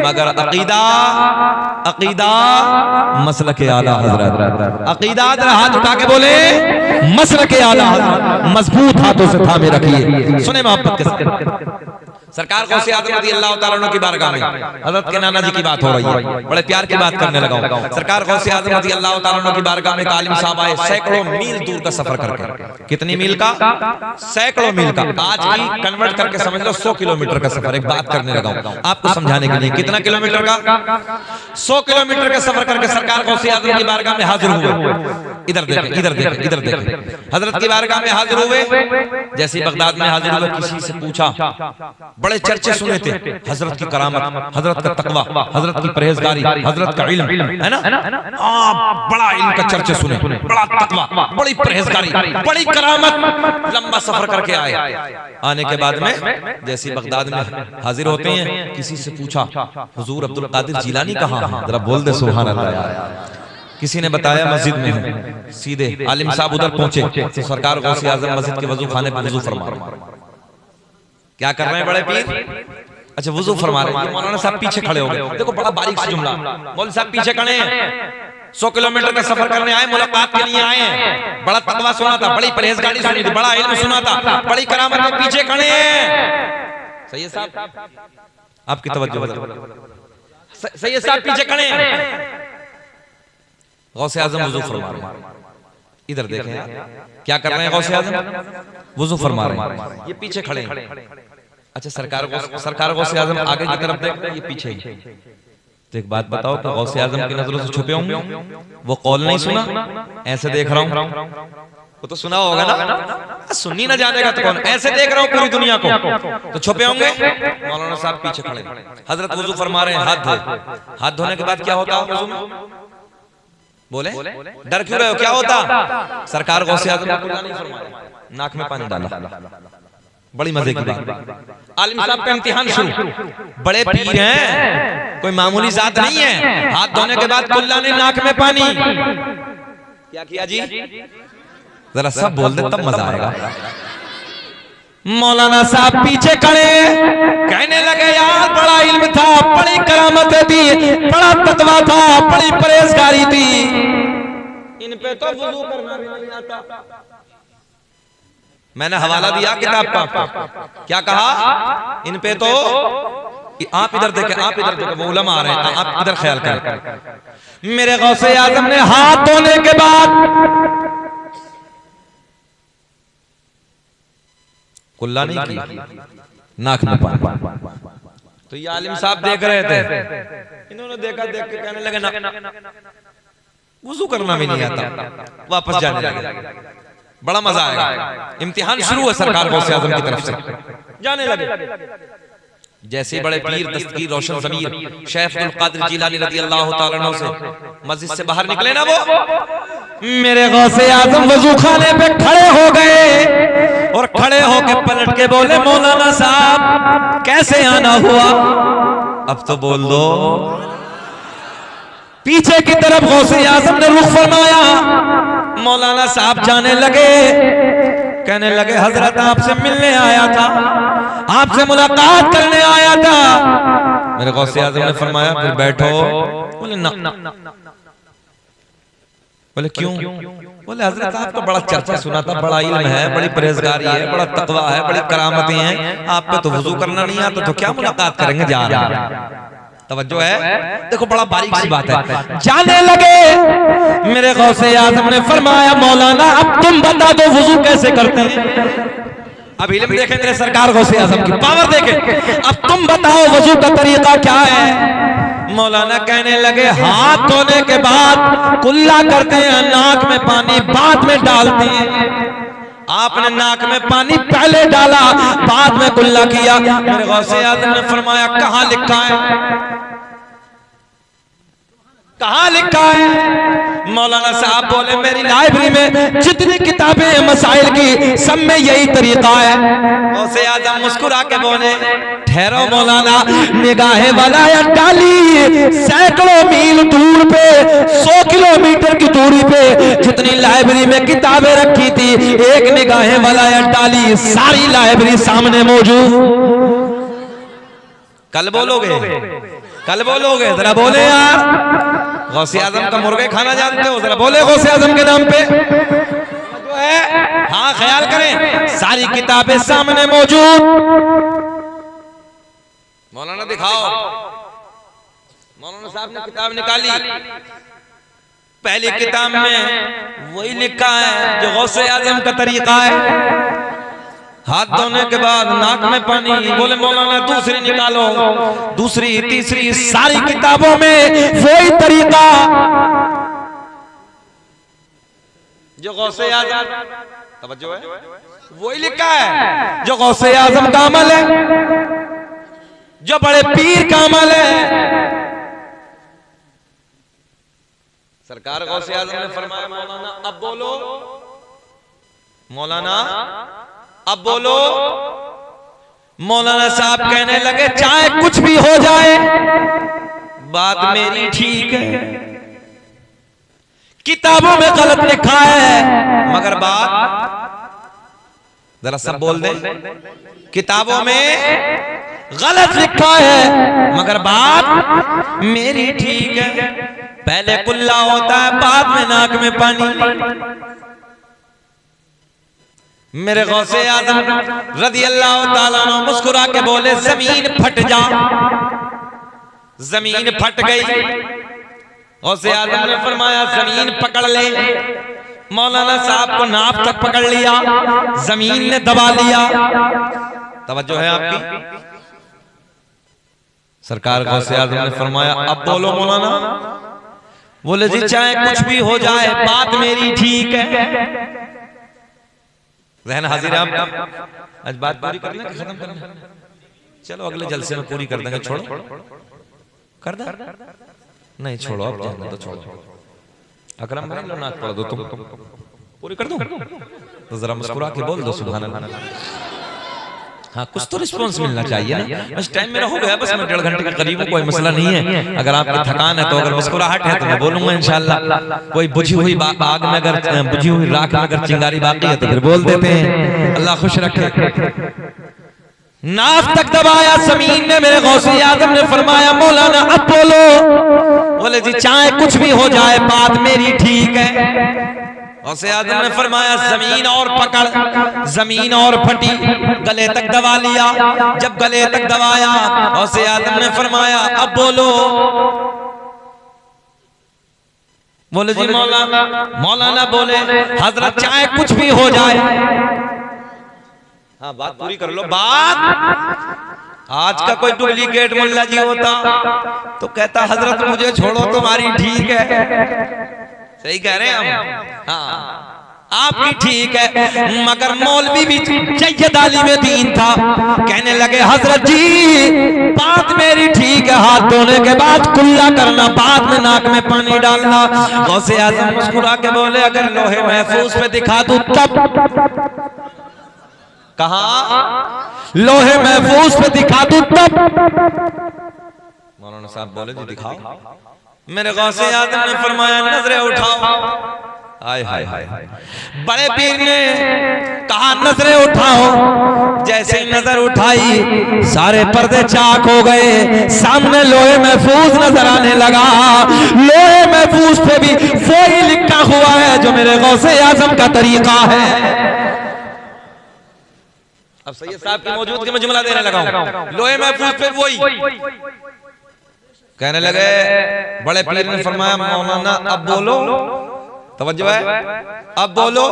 मगर अकीदा अकीदा मसलके आला हज़रत, अकीदा हाथ उठा के बोले मसलके आला हज़रत, मजबूत हाथों से थामे रखिए। सुने मोहब्बत के साथ, सरकार गौसे आज़म रज़ियल्लाहु ताला अन्हु की बारगाह में हज़रत के नाना जी की बात हो रही है, बड़े प्यार की बात करने लगा हूं। सरकार गौसे आज़म रज़ियल्लाहु ताला अन्हु की बारगाह में आलिम साहब आए, सैकड़ों मील दूर का सफर करके। कितनी मील का? सैकड़ों मील का। आज की कन्वर्ट करके समझ लो 100 किलोमीटर का सफर। एक बात करने लगा हूं आपको समझाने के लिए, कितना किलोमीटर का? 100 किलोमीटर का सफर करके सरकार गौसे आज़म की बारगाह में हाजिर हुए। इधर देखें, इधर देखें, इधर देखें, हजरत की बारगाह में हाजिर हुए। जैसे बगदाद में हाजिर हुए, किसी से पूछा, बड़े चर्चे सुने थे, हजरत की करामत, हजरत का तकवा, हजरत की परहेजगारी, हजरत का इल्म, है ना? बड़ा इल्म का चर्चे सुने, बड़ा तकवा, बड़ी परहेजगारी, बड़ी करामत। लंबा सफर करके आए। आने के बाद में जैसे बगदाद में हाजिर होते हैं, किसी से पूछा, हुजूर अब्दुल कादिर जिलानी कहाँ है? जरा बोल दे सुभान अल्लाह। किसी ने बताया मस्जिद में है। सीधे आलिम साहब उधर पहुंचे, सरकार गौसे आज़म मस्जिद के वजू खाने पर वजू फरमा रहे। क्या कर रहे हैं बड़े पीर? अच्छा वजू फरमा रहे हैं। मौलाना साहब पीछे खड़े हो गए। देखो बड़ा बारीक सा जुमला, मौलाना साहब पीछे खड़े हैं, 100 किलोमीटर का सफर करने आए, मुलाकात के लिए आए हैं। बड़ा तकवा सुना था, बड़ी परहेजगारी सुनी थी, बड़ा इल्म सुना था, बड़ी करामतें पीछे खड़े हैं। सैयद साहब आपकी तवज्जो, सैयद साहब पीछे खड़े हैं। गौसे आजम वुजू फरमा रहे हैं, इधर देखें क्या कर रहे हैं। गौसे आजम वुजू फरमा रहे हैं, ये पीछे खड़े हैं। अच्छा सरकार गौसे आजम आगे की तरफ देख रहे हैं, ये पीछे ही। तो एक बात बताओ, तो गौसे आजम की नजरों से छुपे होंगे? वो कौल नहीं सुना, ऐसे देख रहा हूं, वो तो सुना होगा ना, सुननी ना जानेगा तो कौन। ऐसे देख रहा हूं पूरी दुनिया को, तो छुपे होंगे। मौलाना साहब पीछे खड़े, हजरत वुजू फरमा रहे हैं, हाथ धोने के बाद क्या होता है वुजू में? बोले डर क्यों रहे हो, क्या होता? सरकार गौसे आजम नहीं फरमाया, नाक में पानी डाला। बड़ी मजे की बात, आलिम साहब का इम्तिहान शुरू। बड़े पीर हैं, कोई मामूली जात नहीं है। हाथ धोने के बाद कुल्ला ने नाक में पानी क्या किया जी? जरा सब बोल दे तब मजा आएगा। मौलाना साहब पीछे खड़े कहने लगे, यार बड़ा इल्म था, बड़ी करामतें थी, बड़ा तकवा था, बड़ी परहेजगारी थी, इन पे तो वुजू करना भी नहीं आता। मैंने हवाला दिया किताब का, क्या कहा? इन पे तो आप इधर देखें, आप इधर देखें, वो उलमा आ रहे हैं, आप इधर ख्याल करें। मेरे गौसे आजम ने हाथ धोने के बाद कुल्ला नहीं की, नाक में पानी। तो ये आलिम साहब देख रहे थे, इन्होंने देखा, देख के कहने लगे ना वुजू करना भी नहीं आता, वापस जाने लगे। बड़ा मजा आएगा, इम्तिहान शुरू है सरकार गौसे आजम की तरफ से, जाने लगे। जैसे बड़े पीर दस्तगीर रोशन ज़मीर शेख अब्दुल कादिर जिलानी रज़ी अल्लाह तआला अन्हु से मस्जिद से बाहर निकले ना, वो मेरे गौसे आजम वजू खाने पे खड़े हो गए और खड़े होके पलट के बोले, मौलाना साहब कैसे आना हुआ? अब तो बोल दो। पीछे की तरफ गौसे आजम ने रुख फरमाया, मौलाना साहब जाने लगे, कहने लगे, हजरत आपसे मिलने आया था, आपसे मुलाकात करने आया था। मेरे गौसे आजम ने फरमाया, फिर बैठो। बोले ना। बोले क्यों? बोले हजरत आपका बड़ा चर्चा सुना था, बड़ा इल्म है, बड़ी परहेजगारी है, बड़ा तकवा है, बड़ी करामतें हैं, आप पे तो वुजू करना नहीं आता, तो क्या मुलाकात करेंगे? जा रहे हैं। तवज्जो है, देखो बड़ा बारीक सी बात है। जाने लगे, मेरे गौसे आजम ने फरमाया, मौलाना अब तुम बता दो वुजू कैसे करते हैं। अब इल्म देखें मेरे सरकार गौसे आजम की पावर देखें। अब तुम बताओ वुजू का तरीका क्या है? मौलाना कहने लगे, हाथ धोने के बाद कुल्ला करते हैं, नाक में पानी बाद में डालते हैं। आपने नाक में पानी पहले डाला, बाद में कुल्ला किया। मेरे गौसे आजम ने फरमाया, कहाँ लिखा है? कहाँ लिखा है? मौलाना साहब बोले, मेरी लाइब्रेरी में जितनी किताबें हैं मसाइल की, सब में यही तरीका है। गौसे आजम मुस्कुरा के बोले, ठहरो मौलाना, निगाहे वाला डाली सैकड़ों मील दूर पे, 100 किलोमीटर की दूरी पे जितनी लाइब्रेरी में किताबें रखी थी, एक निगाहे वाला डाली, सारी लाइब्रेरी सामने मौजूद। कल बोलोगे, कल बोलोगे, जरा बोले यार। गौसे आजम का मुर्गे खाना जानते हो? जरा बोले गौसे आजम के नाम पे जो है। हाँ ख्याल करें, सारी किताबें सामने मौजूद। मौलाना दिखाओ। मौलाना साहब ने किताब निकाली, पहली किताब में वही लिखा है जो गौसे आजम का तरीका है, हाथ धोने के बाद नाक में पानी। बोले मौलाना दूसरी निकालो, दूसरी, तीसरी, सारी किताबों में वही तरीका जो गौसे आजम, तवज्जो है, वही लिखा है जो गौसे आजम का अमल है, जो बड़े पीर का अमल है। सरकार गौसे आजम ने फरमाया, मौलाना अब बोलो, मौलाना अब बोलो। मौलाना साहब कहने लगे, चाहे कुछ भी हो जाए, बात मेरी ठीक है, किताबों में गलत लिखा है, मगर बात, जरा सब बोल दे, किताबों में गलत लिखा है, मगर बात मेरी ठीक है। पहले कुल्ला होता है, बाद में नाक में पानी। मेरे गौसे आज़म रज़ी अल्लाह ताला अन्हु मुस्कुरा के बोले, जमीन फट जा। जमीन फट गई। गौसे आज़म ने फरमाया, जमीन पकड़ ले। मौलाना साहब को नाप तक पकड़ लिया, जमीन ने दबा लिया। तवज्जो है आपकी? सरकार गौसे आज़म ने फरमाया, अब बोलो मौलाना। बोले, जी चाहे कुछ भी हो जाए, बात मेरी ठीक है। रहन हाजिर आप आज बात पूरी करना कि खत्म करना? चलो अगले जलसे में पूरी कर देंगे। छोड़ो कर दे, नहीं छोड़ो, अब जाना तो छोड़ो। अकरम भाई लो नाक पढ़ दो, तुम पूरी कर दो तो जरा मुस्कुरा के बोल दो सुभान अल्लाह। हाँ, कुछ तो रिस्पांस मिलना चाहिए ना। बस टाइम मेरा हो गया, बस मैं 1.5 घंटे के करीब हूँ, कोई मसला नहीं है। अगर आपकी थकान है तो अगर मुस्कुराहट है तो मैं बोलूंगा इंशाल्लाह। कोई बुझी हुई आग में अगर बुझी हुई राख में अगर चिंगारी बाकी है तो फिर बोल देते हैं। अल्लाह खुश रखे। नाक तक दबाया जमीन ने। मेरे गौसे आज़म ने फरमाया, मौलाना अब बोलो। बोले, जी चाहे कुछ भी हो जाए, बात मेरी ठीक है। गौसे आज़म ने फरमाया, जमीन और पकड़। जमीन और फटी, गले तक दबा लिया। जब गले तक दबाया, गौसे आज़म ने फरमाया, अब बोलो। बोले, जी मौलाना। मौलाना बोले, हजरत चाहे कुछ भी हो जाए। हाँ, बात पूरी कर लो। बात आज का कोई डुप्लीकेट मुल्ला जी होता तो कहता, हजरत मुझे छोड़ो, तुम्हारी ठीक है। सही कह रहे हैं हम। हाँ, आपकी ठीक है। मगर मौलवी भी जय्यद आलिम दीन था। कहने लगे, हजरत जी बात मेरी ठीक है, हाथ धोने के बाद कुल्ला करना, बाद में नाक में पानी डालना। गौसे आज़म मुस्कुरा के बोले, अगर लोहे महफूज पे दिखा दूं तब? कहा लोहे महफूज पे दिखा दूं तब? मौलाना साहब बोले, जी दिखाओ। मेरे गौसे आज़म ने फरमाया, नजरें उठाओ। हाय हाय हाय। बड़े पीर ने कहा, नजरें उठाओ। जैसे नजर उठाई, सारे पर्दे चाक हो गए। सामने लोहे महफूज नजर आने लगा। लोहे महफूज पे भी वही लिखा हुआ है जो मेरे गौसे आज़म का तरीका है। अब सैयद साहब की मौजूदगी में जुमला देने लगा हूं। लोहे महफूज पे वही कहने लगे। बड़े पीर ने फरमाया, मौलाना अब बोलो। तवज्जो है, अब बोलो।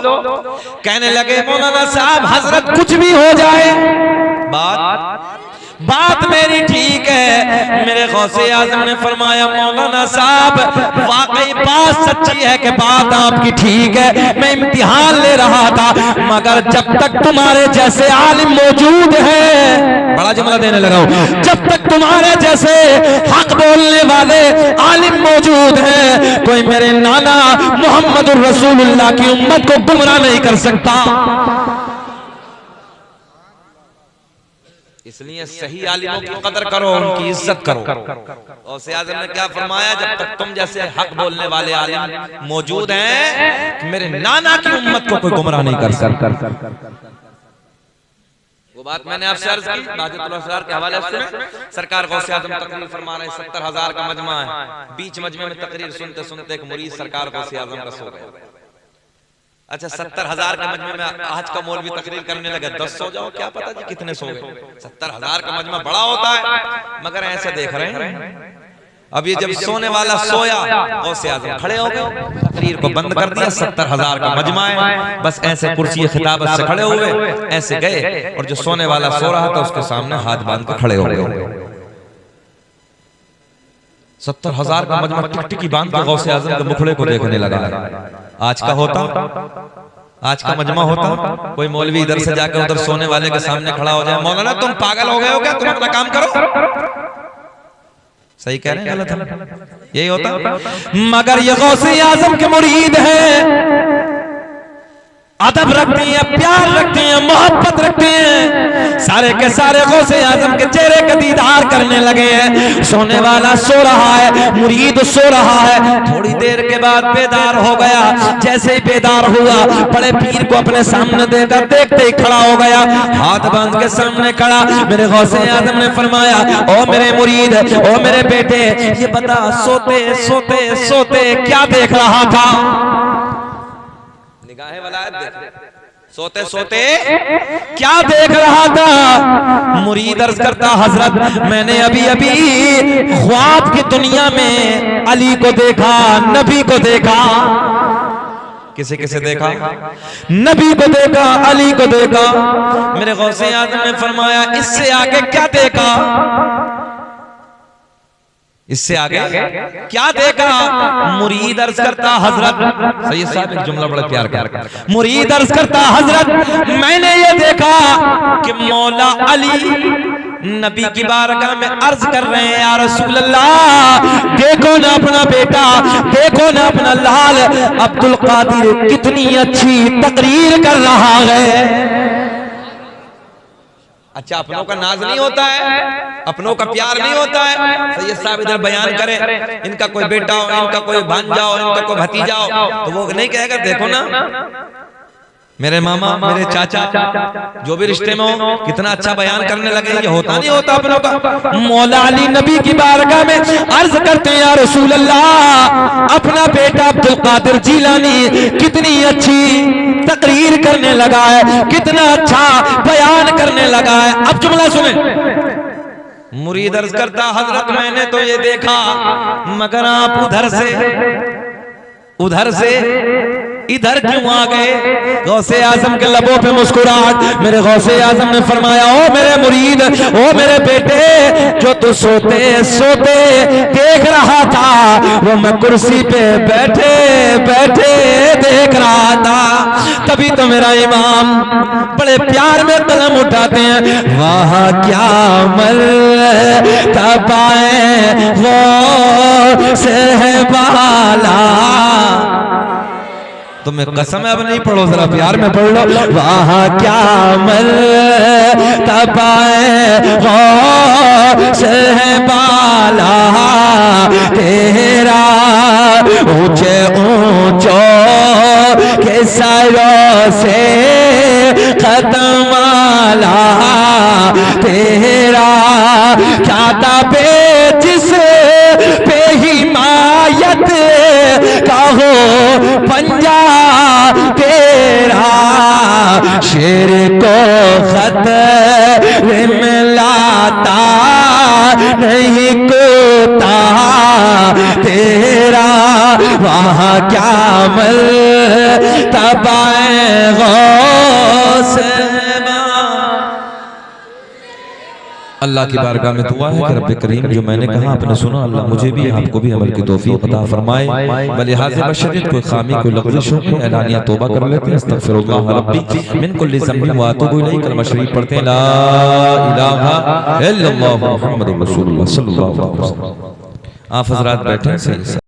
कहने लगे, मौलाना साहब हजरत कुछ भी हो जाए, बात मेरी ठीक है। मेरे गौसे आज़म ने फरमाया, मौलाना साहब वाकई बात सच्ची है कि बात आपकी ठीक है। मैं इम्तिहान ले रहा था, मगर जब तक तुम्हारे जैसे आलिम मौजूद है, बड़ा जुमला देने लगा हूं, जब तक तुम्हारे जैसे हक बोलने वाले आलिम मौजूद हैं, कोई मेरे नाना मोहम्मद रसूलुल्लाह की उम्मत को गुमराह नहीं कर सकता। इसलिए सही आलिमों की कदर करो, उनकी इज्जत करो। और गौसे आज़म ने क्या फरमाया, जब तक तुम जैसे हक बोलने वाले आलिम मौजूद हैं, मेरे नाना की उम्मत को कोई गुमराह नहीं कर सकता। वो बात मैंने आपसे अर्ज की, बाजुल असरार के हवाले से। सरकार गौसे आज़म तकरीर फरमा रहे, 70,000 का मजमा है। बीच मजमे में तकरीर सुनते सुनते एक मुरीद सरकार गौसे आज़म का सो गया। अच्छा, 70,000 के मजमे में आज का मौलवी तकरीर करने लगे, 10 सो जाओ, क्या पता जी कितने सो गए। 70,000 का मजमा बड़ा होता है, मगर ऐसे देख रहे हैं। अब ये जब सोने वाला सोया, गौसे आज़म खड़े हो गए, तकरीर को बंद कर दिया। 70,000 का मजमा है, बस ऐसे कुर्सी खिताबत से खड़े हुए, ऐसे गए, और जो सोने वाला सो रहा था उसके सामने हाथ बांध कर खड़े हो गए। 70,000 का मजमा टिकटिकी बांध के गौसे आज़म के मुखड़े को देखने लगा। आज का होता, आज का मजमा होता, कोई मौलवी इधर से जाकर उधर सोने वाले के सामने खड़ा हो जाए, मौलाना तुम पागल हो गए हो क्या, तुम अपना काम करो। सही कह रहे हैं, गलत है? यही होता। मगर ये गौसे आज़म के मुरीद हैं, अदब रखती हैं, प्यार रखती हैं, मोहब्बत रखती हैं। सारे के सारे गौसे आजम के चेहरे का दीदार करने लगे हैं। सोने वाला सो रहा है, मुरीद सो रहा है। थोड़ी देर के बाद बेदार हो गया। जैसे ही बेदार हुआ, बड़े पीर को अपने सामने देखकर देखते ही खड़ा हो गया, हाथ बांध के सामने खड़ा। मेरे गौसे आजम ने फरमाया, ओ मेरे मुरीद, ओ मेरे बेटे, ये बता सोते सोते सोते क्या देख रहा था? निगाहे वलायत देख, सोते सोते क्या देख रहा था? मुरीद अर्ज करता, हजरत मैंने अभी अभी ख्वाब की दुनिया में अली को देखा, नबी को देखा। किसे किसे देखा? नबी को देखा, अली को देखा। मेरे गौसे आज़म ने फरमाया, इससे आगे क्या देखा? इससे आगे क्या देखा? मुरीद अर्ज करता, हजरत, सैयद साहब एक जुमला बड़ा प्यार कर, मुरीद अर्ज करता, हजरत मैंने ये देखा कि मौला अली नबी की बारगाह में अर्ज कर रहे हैं, या रसूल अल्लाह, देखो ना अपना बेटा, देखो ना अपना लाल अब्दुल कादिर कितनी अच्छी तकरीर कर रहा है। अच्छा, अपनों का नाज नहीं होता है, अपनों का प्यार नहीं होता है। सैयद साहब इधर बयान करें, इनका कोई बेटा हो, इनका कोई भांजा हो, इनका कोई भतीजा हो, तो वो नहीं कहेगा देखो ना मेरे मामा, मेरे चाचा, जो भी रिश्ते में हो, कितना अच्छा बयान करने लगे। ये होता नहीं होता अपनों का। मौला अली नबी की बारगाह में अर्ज करते हैं, या रसूल अल्लाह, अपना बेटा अब्दुल कादिर जीलानी कितनी अच्छी तकरीर करने लगा है, कितना अच्छा बयान करने लगा है। अब जुमला सुने। मुरीद अर्ज करता, हजरत मैंने तो ये देखा, मगर आप उधर से इधर क्यों आ गए? गौसे आजम के लबों पे मुस्कुराहट। मेरे गौसे आजम ने फरमाया, ओ मेरे मुरीद, ओ मेरे बेटे, जो तू सोते सोते देख रहा था, वो मैं कुर्सी पे बैठे बैठे देख रहा था। तभी तो मेरा इमाम बड़े प्यार में कलम उठाते हैं, वाह क्या मर्तबाए वो सहबाला। तुम्हें कसम है, अब नहीं पढ़ो, जरा प्यार में पढ़ लो। वाह क्या मर्तबाए वो सहबाला तेरा, ऊंचे ऊंचो के सरों से खत्म आला तेरा, क्या ताबे जिस पे हिमायत का हो पंजा तेरा, शेर को खतरे में लाता नहीं कोता तेरा, वहाँ क्या मर्तबाए गौस। अल्लाह की बारगाह में दुआ है कि रब्बे करीम, जो मैंने कहा आपने सुना, अल्लाह मुझे भी आपको भी अमल की तौफीक अता फरमाए। बलिहाज़ बशरियत कोई खामी कोई लग़ज़िश हो, एलानिया तौबा कर लेते हैं, अस्तग़फ़िरुल्लाह रब्बी मिन कुल्लि ज़ंबिन व अतूबु इलैहि। कलमा शरीफ पढ़ते हैं, ला इलाहा इल्लल्लाह मुहम्मदुर रसूलुल्लाह सल्लल्लाहु अलैहि वसल्लम। आप हज़रात बैठे हैं।